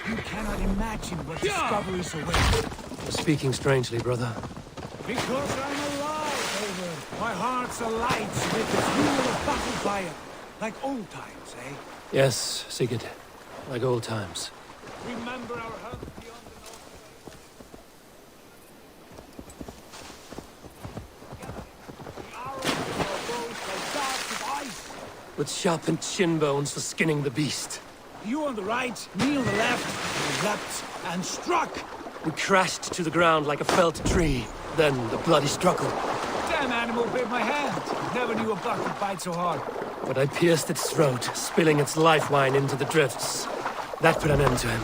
You cannot imagine what discoveries await. You're speaking strangely, brother. Because I'm alive, Eivor. My heart's alight with the fuel of battle fire. Like old times, eh? Yes, Sigurd. Like old times. Remember our hunt beyond the north. The arrows of our bows like darts of ice. With sharpened shin bones for skinning the beast. You on the right, me on the left. We leapt and struck. We crashed to the ground like a felled tree. Then the bloody struggle. Damn animal bit my hand. Never knew a buck could bite so hard. But I pierced its throat, spilling its life wine into the drifts. That put an end to him.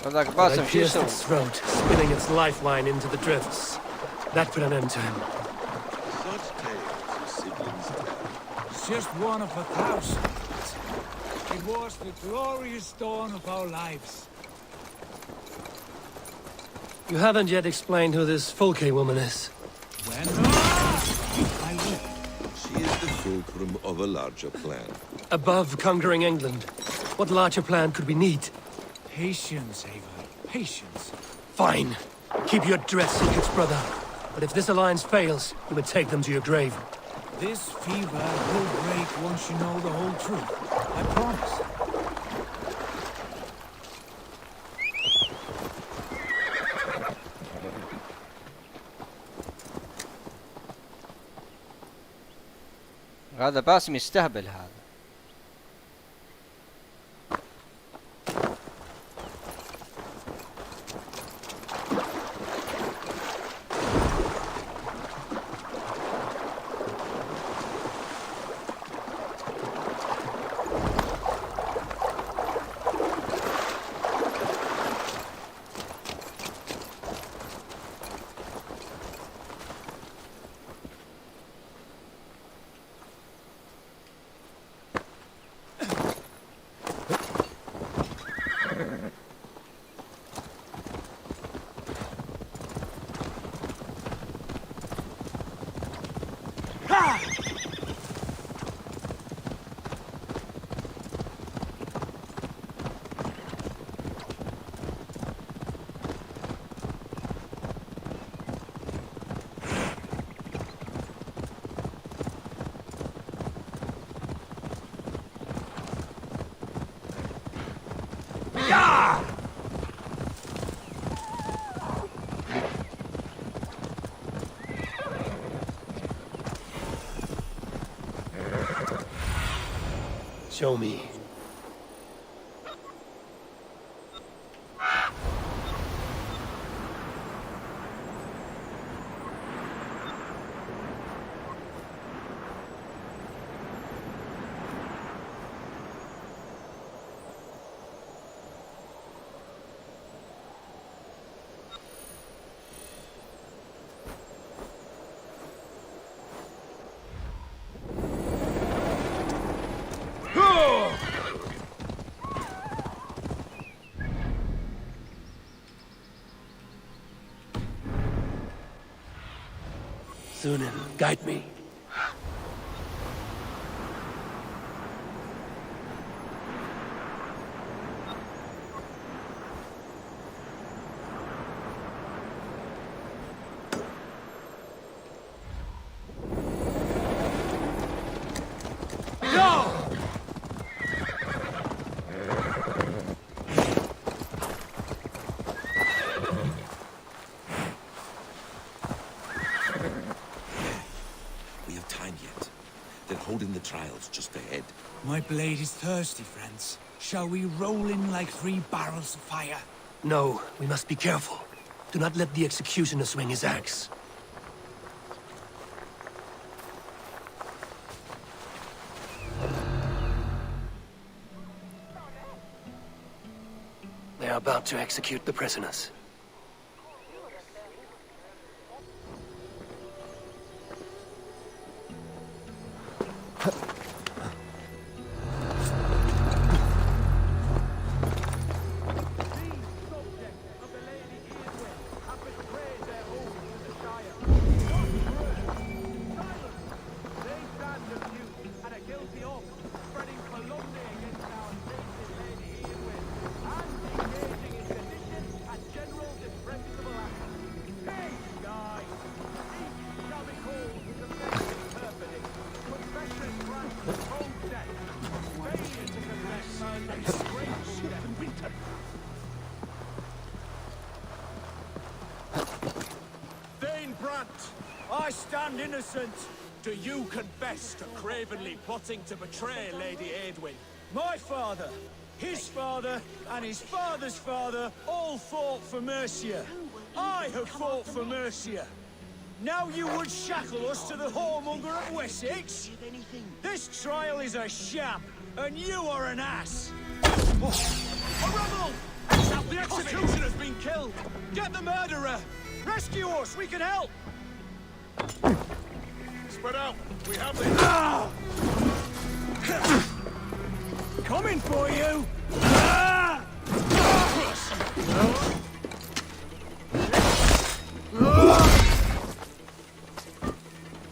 هذاك But I باسم شو pierced يسوي؟ its throat, spilling its life wine into the drifts. That put an end to him. Such tales as siblings tell. It's just one of 1,000. It was the glorious dawn of our lives. You haven't yet explained who this Fulke woman is. When? I will. She is the fulcrum of a larger plan. Above conquering England, what larger plan could we need? Patience, Ava. Patience. Fine. Keep your dress secrets, brother. But if this alliance fails, you would take them to your grave. This fever will break once you know the whole truth. I promise. هذا باسم يستهبل هذا. Show me. Sunan, guide me. Holding the trials just ahead. My blade is thirsty, friends. Shall we roll in like 3 barrels of fire? No, we must be careful. Do not let the executioner swing his axe. They are about to execute the prisoners. I stand innocent. Do you confess to cravenly plotting to betray Lady Aedwin? My father, his father, and his father's father all fought for Mercia. I have fought for Mercia. Now you would shackle us to the whoremonger of Wessex? This trial is a sham, and you are an ass. Oh, a rebel! The executioner's been killed! Get the murderer! Rescue us, we can help! Spread out. We have this. Coming for you.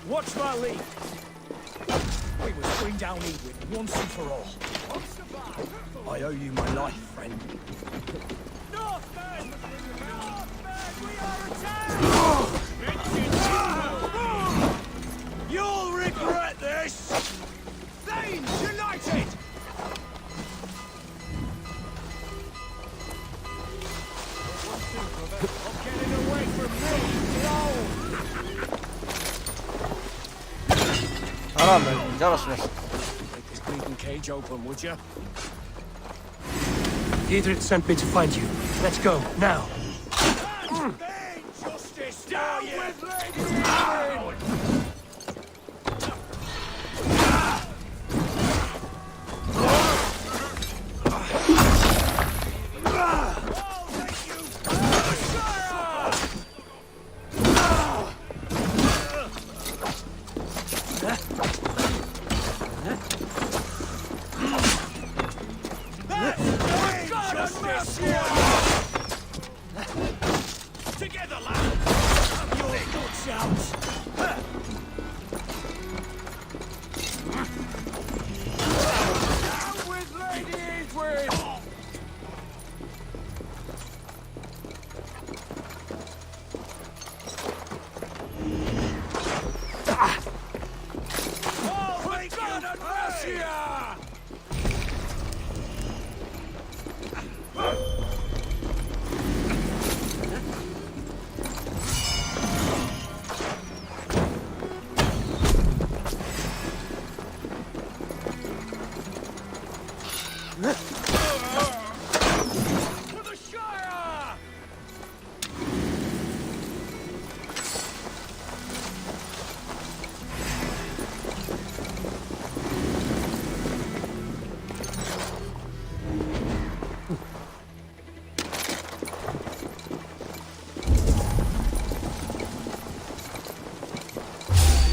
Watch my lead. We must bring down Edwin once and for all. I owe you my life, friend. Northmen! Northmen! We are attacked! You'll regret this! Thanes united! Not getting away from me, no! حرام جرس نفسه. Take this bleeding cage open, would you? Deirdre sent me to find you. Let's go, now. Justice, down with Lady Together, lad! Your guts out! Down with Lady Edwin! Oh, my God, and Mercia! For the Shire!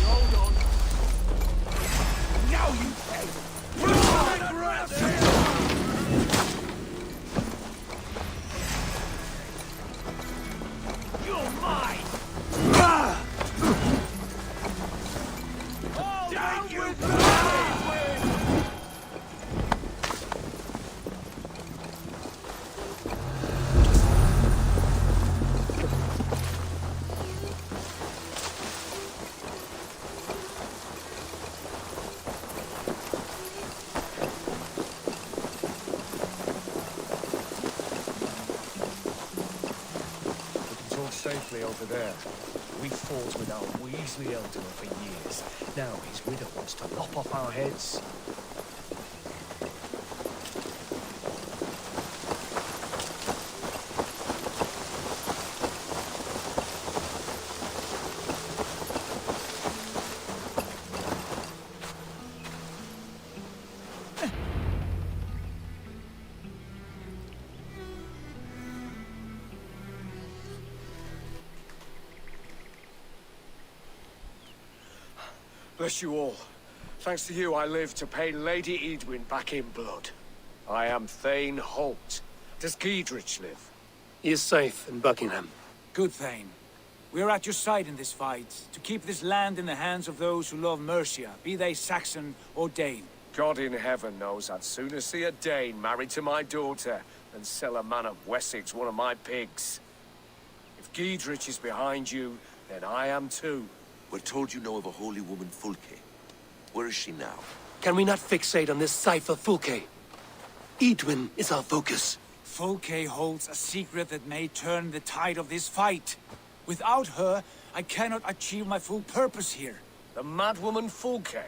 Hold on. Now you pay! You're mine! Down with safely over there. We fought with our Weasley Elder for years. Now his widow wants to lop off our heads. Bless you all. Thanks to you, I live to pay Lady Edwin back in blood. I am Thane Holt. Does Giedrich live? He is safe in Buckingham. Good, Thane. We are at your side in this fight, to keep this land in the hands of those who love Mercia, be they Saxon or Dane. God in heaven knows I'd sooner see a Dane married to my daughter than sell a man of Wessex one of my pigs. If Giedrich is behind you, then I am too. We're told you know of a holy woman, Fulke. Where is she now? Can we not fixate on this cipher, Fulke? Edwin is our focus. Fulke holds a secret that may turn the tide of this fight. Without her, I cannot achieve my full purpose here. The madwoman Fulke?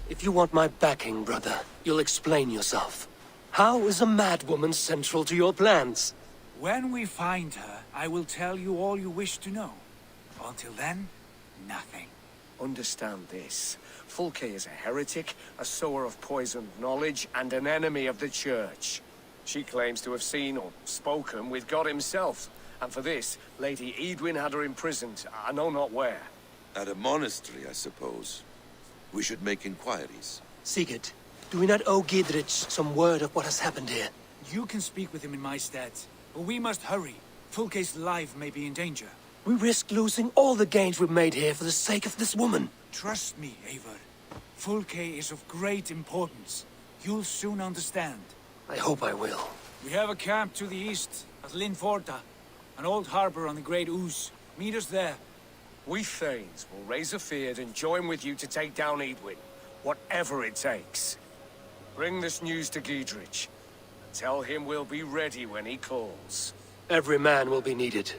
If you want my backing, brother, you'll explain yourself. How is a madwoman central to your plans? When we find her, I will tell you all you wish to know. Until then, nothing. Understand this. Fulke is a heretic, a sower of poisoned knowledge, and an enemy of the Church. She claims to have seen or spoken with God himself, and for this, Lady Edwin had her imprisoned, I know not where. At a monastery, I suppose. We should make inquiries. Sigurd, do we not owe Gidrich some word of what has happened here? You can speak with him in my stead, but we must hurry. Fulke's life may be in danger. We risk losing all the gains we've made here for the sake of this woman. Trust me, Eivor. Fulke is of great importance. You'll soon understand. I hope I will. We have a camp to the east, at Linforta. An old harbor on the Great Ouse. Meet us there. We Thanes will raise a field and join with you to take down Edwin, whatever it takes. Bring this news to Giedrich. Tell him we'll be ready when he calls. Every man will be needed.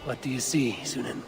What do you see, Sunan?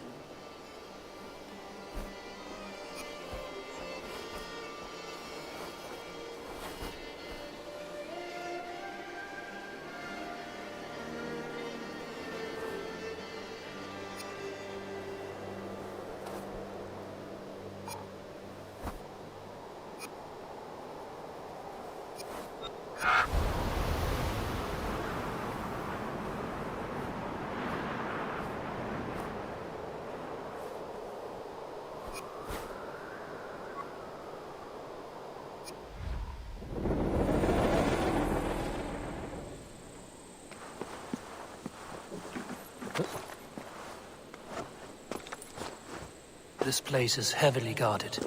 This place is heavily guarded.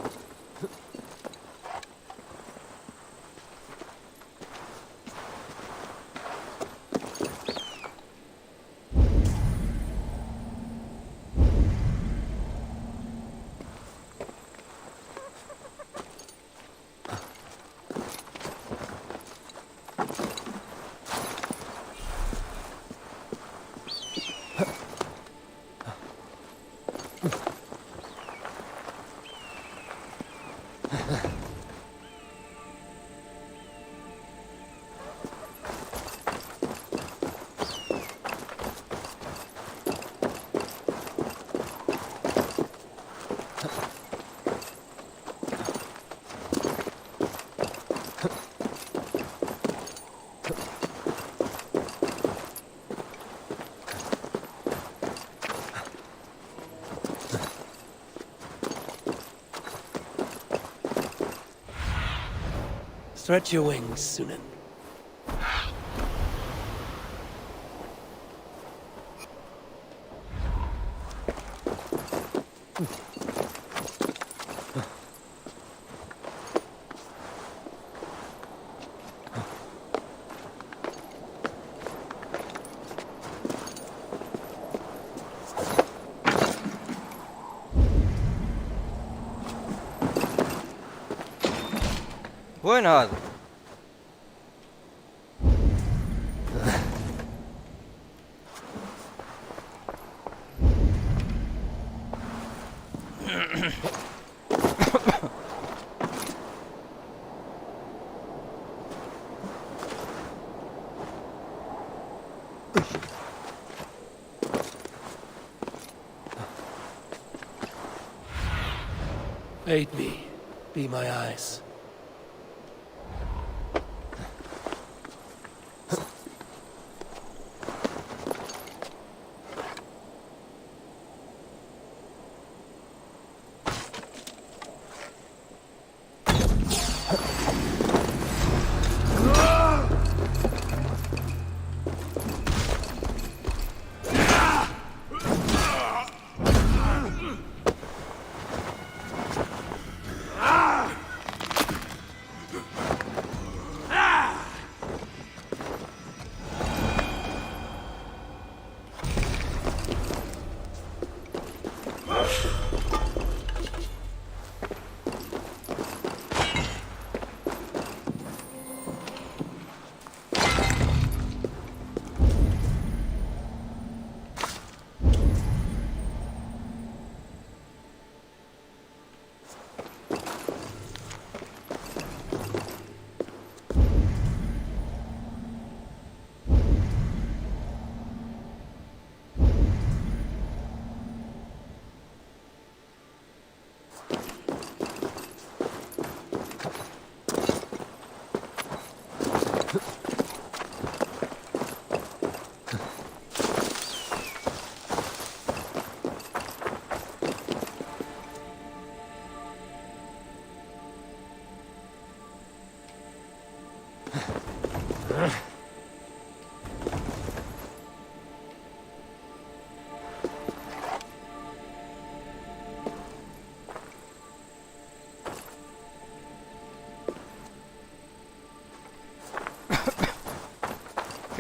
Stretch your wings, Sunan. وين هذا؟ Aid me. Be my eyes.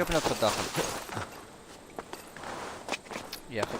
كيف ندخل داخل؟ يا اخي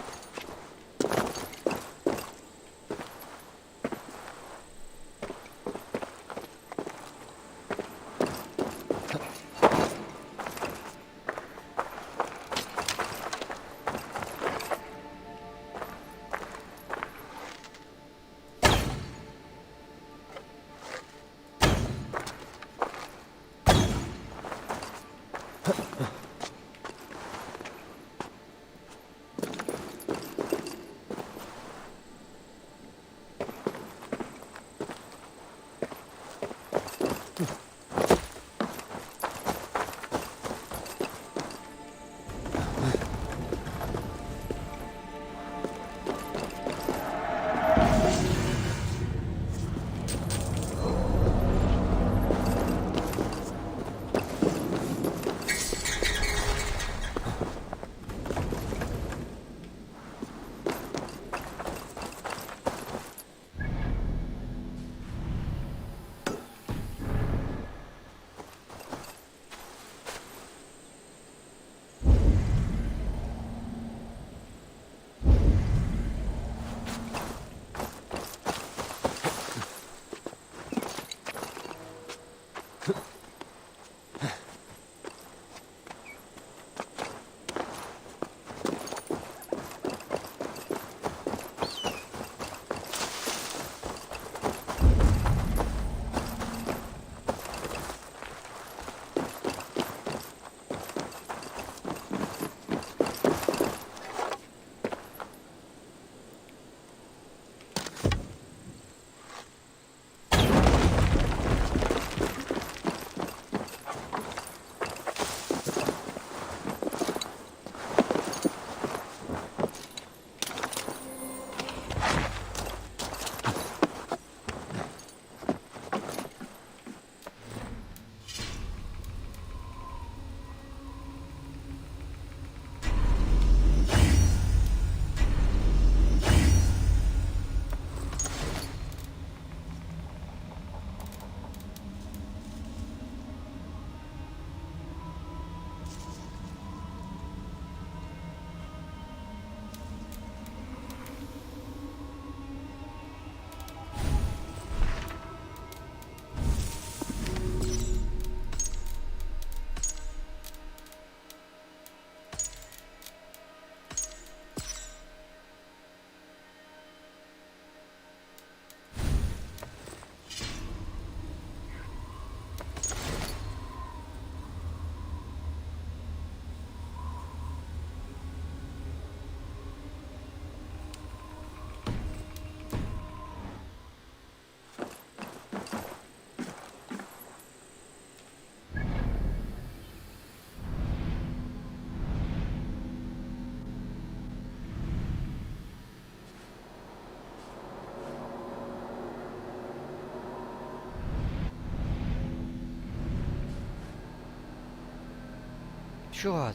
شو هذا؟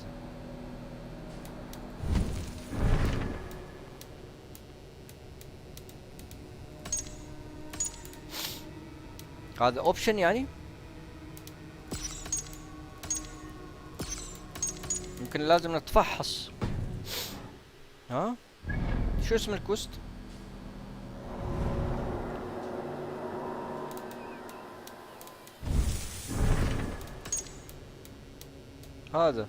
هذا اوبشن يعني؟ يمكن لازم نتفحص. ها؟ شو اسم الكوست؟ هذا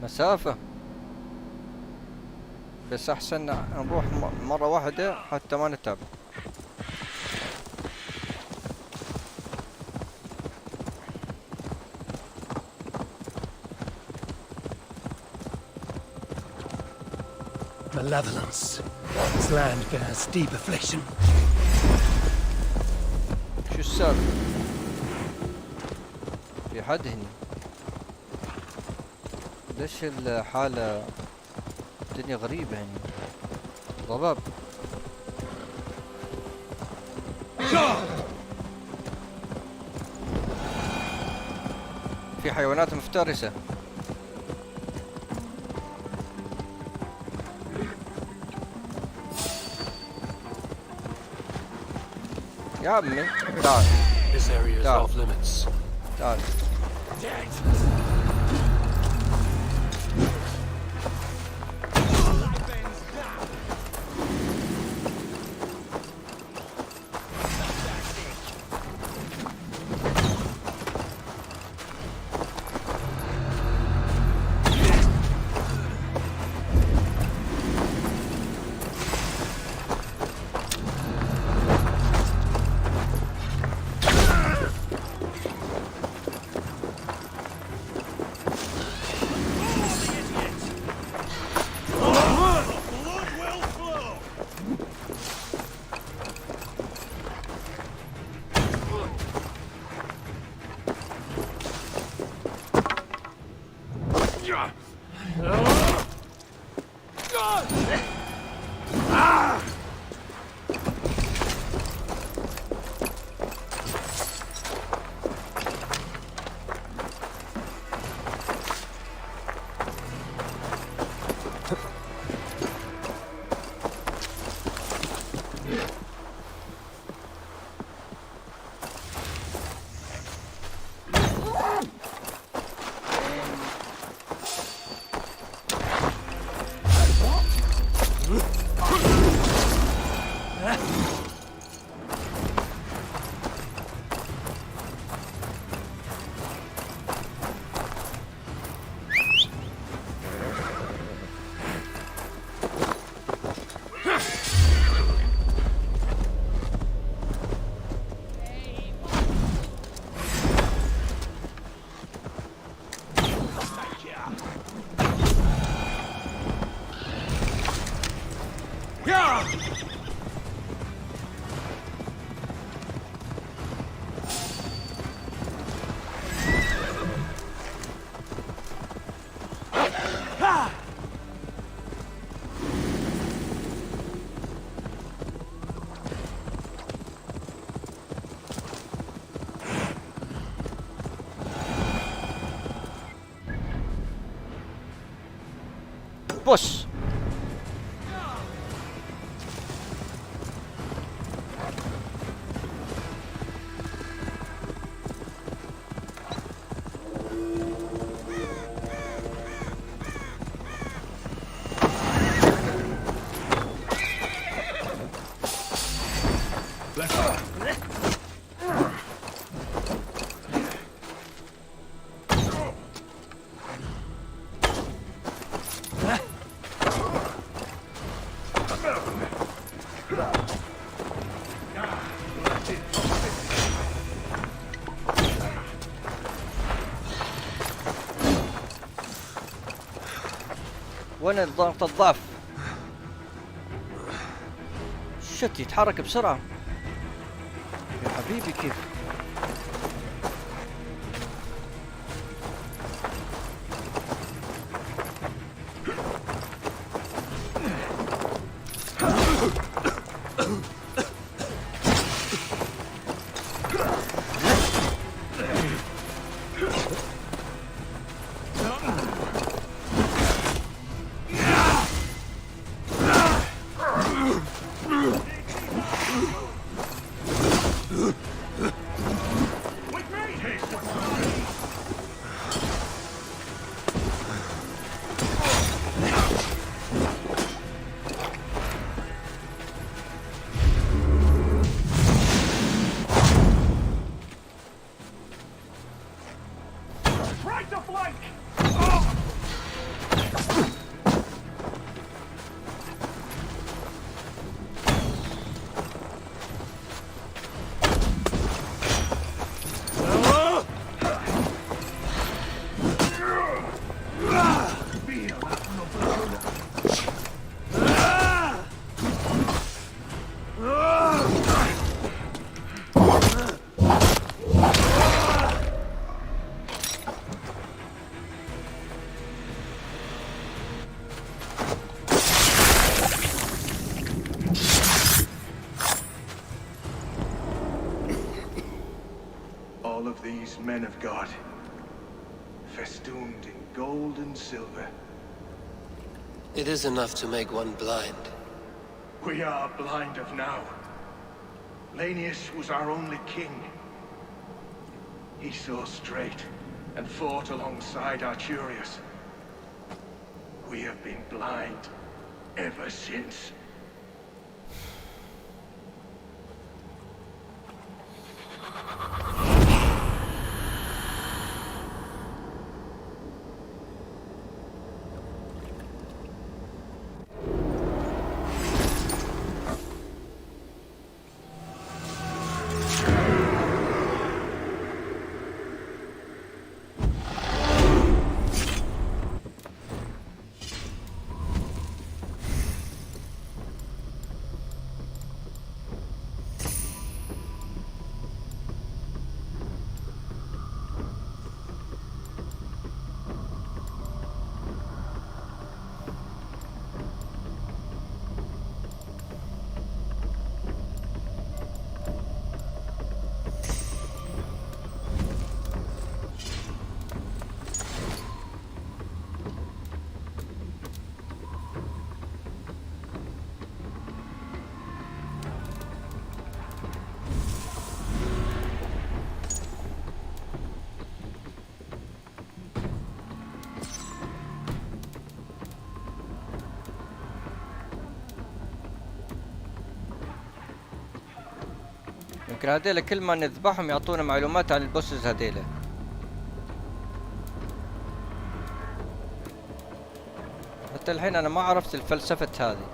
مسافة، بس احسن نروح مرة واحدة حتى ما نتعب. Malevolence. This land bears deep affliction. شو السالفة؟ في حد هني؟ ليش الحالة الدنيا غريبة هني؟ ضباب. في حيوانات مفترسة. يا عمي تعال. This area is تعال. off limits. تعال. بص وين نقطة الضعف؟ شت يتحرك بسرعة يا حبيبي كيف؟ All of these men of God, festooned in gold and silver. It is enough to make one blind. We are blind of now. Lanius was our only king. He saw straight and fought alongside Arturius. We have been blind ever since. يمكن هذيلا كل ما نذبحهم يعطونا معلومات عن البوسز هذيلا. حتى الحين انا ما عرفت الفلسفة هذه.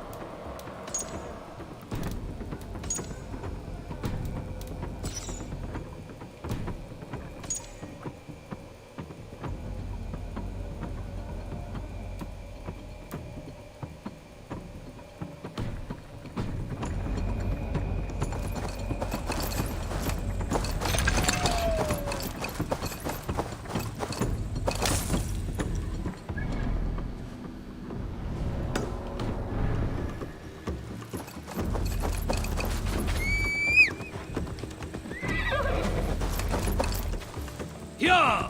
Yeah!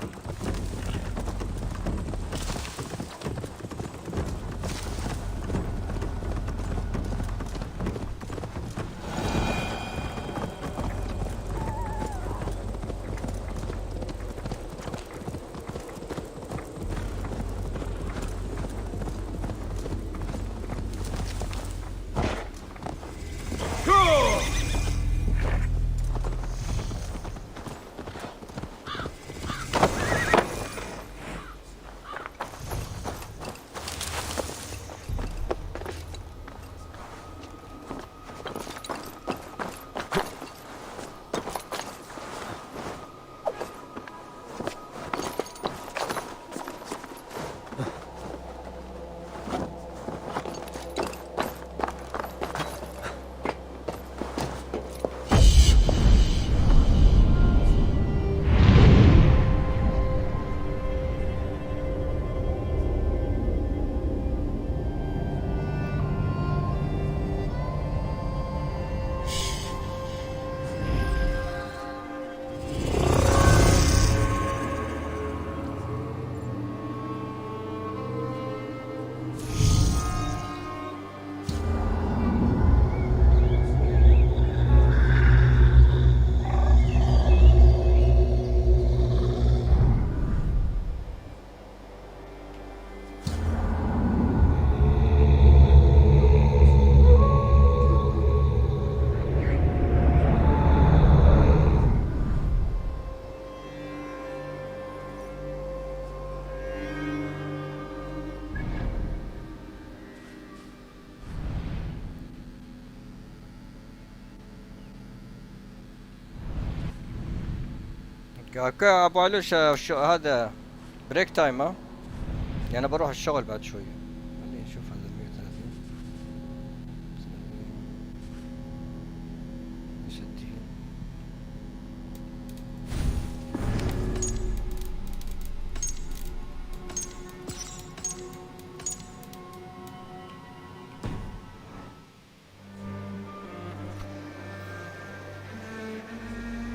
اوكي ابو علوش هذا بريك تايم ها؟ يعني بروح الشغل بعد شوي.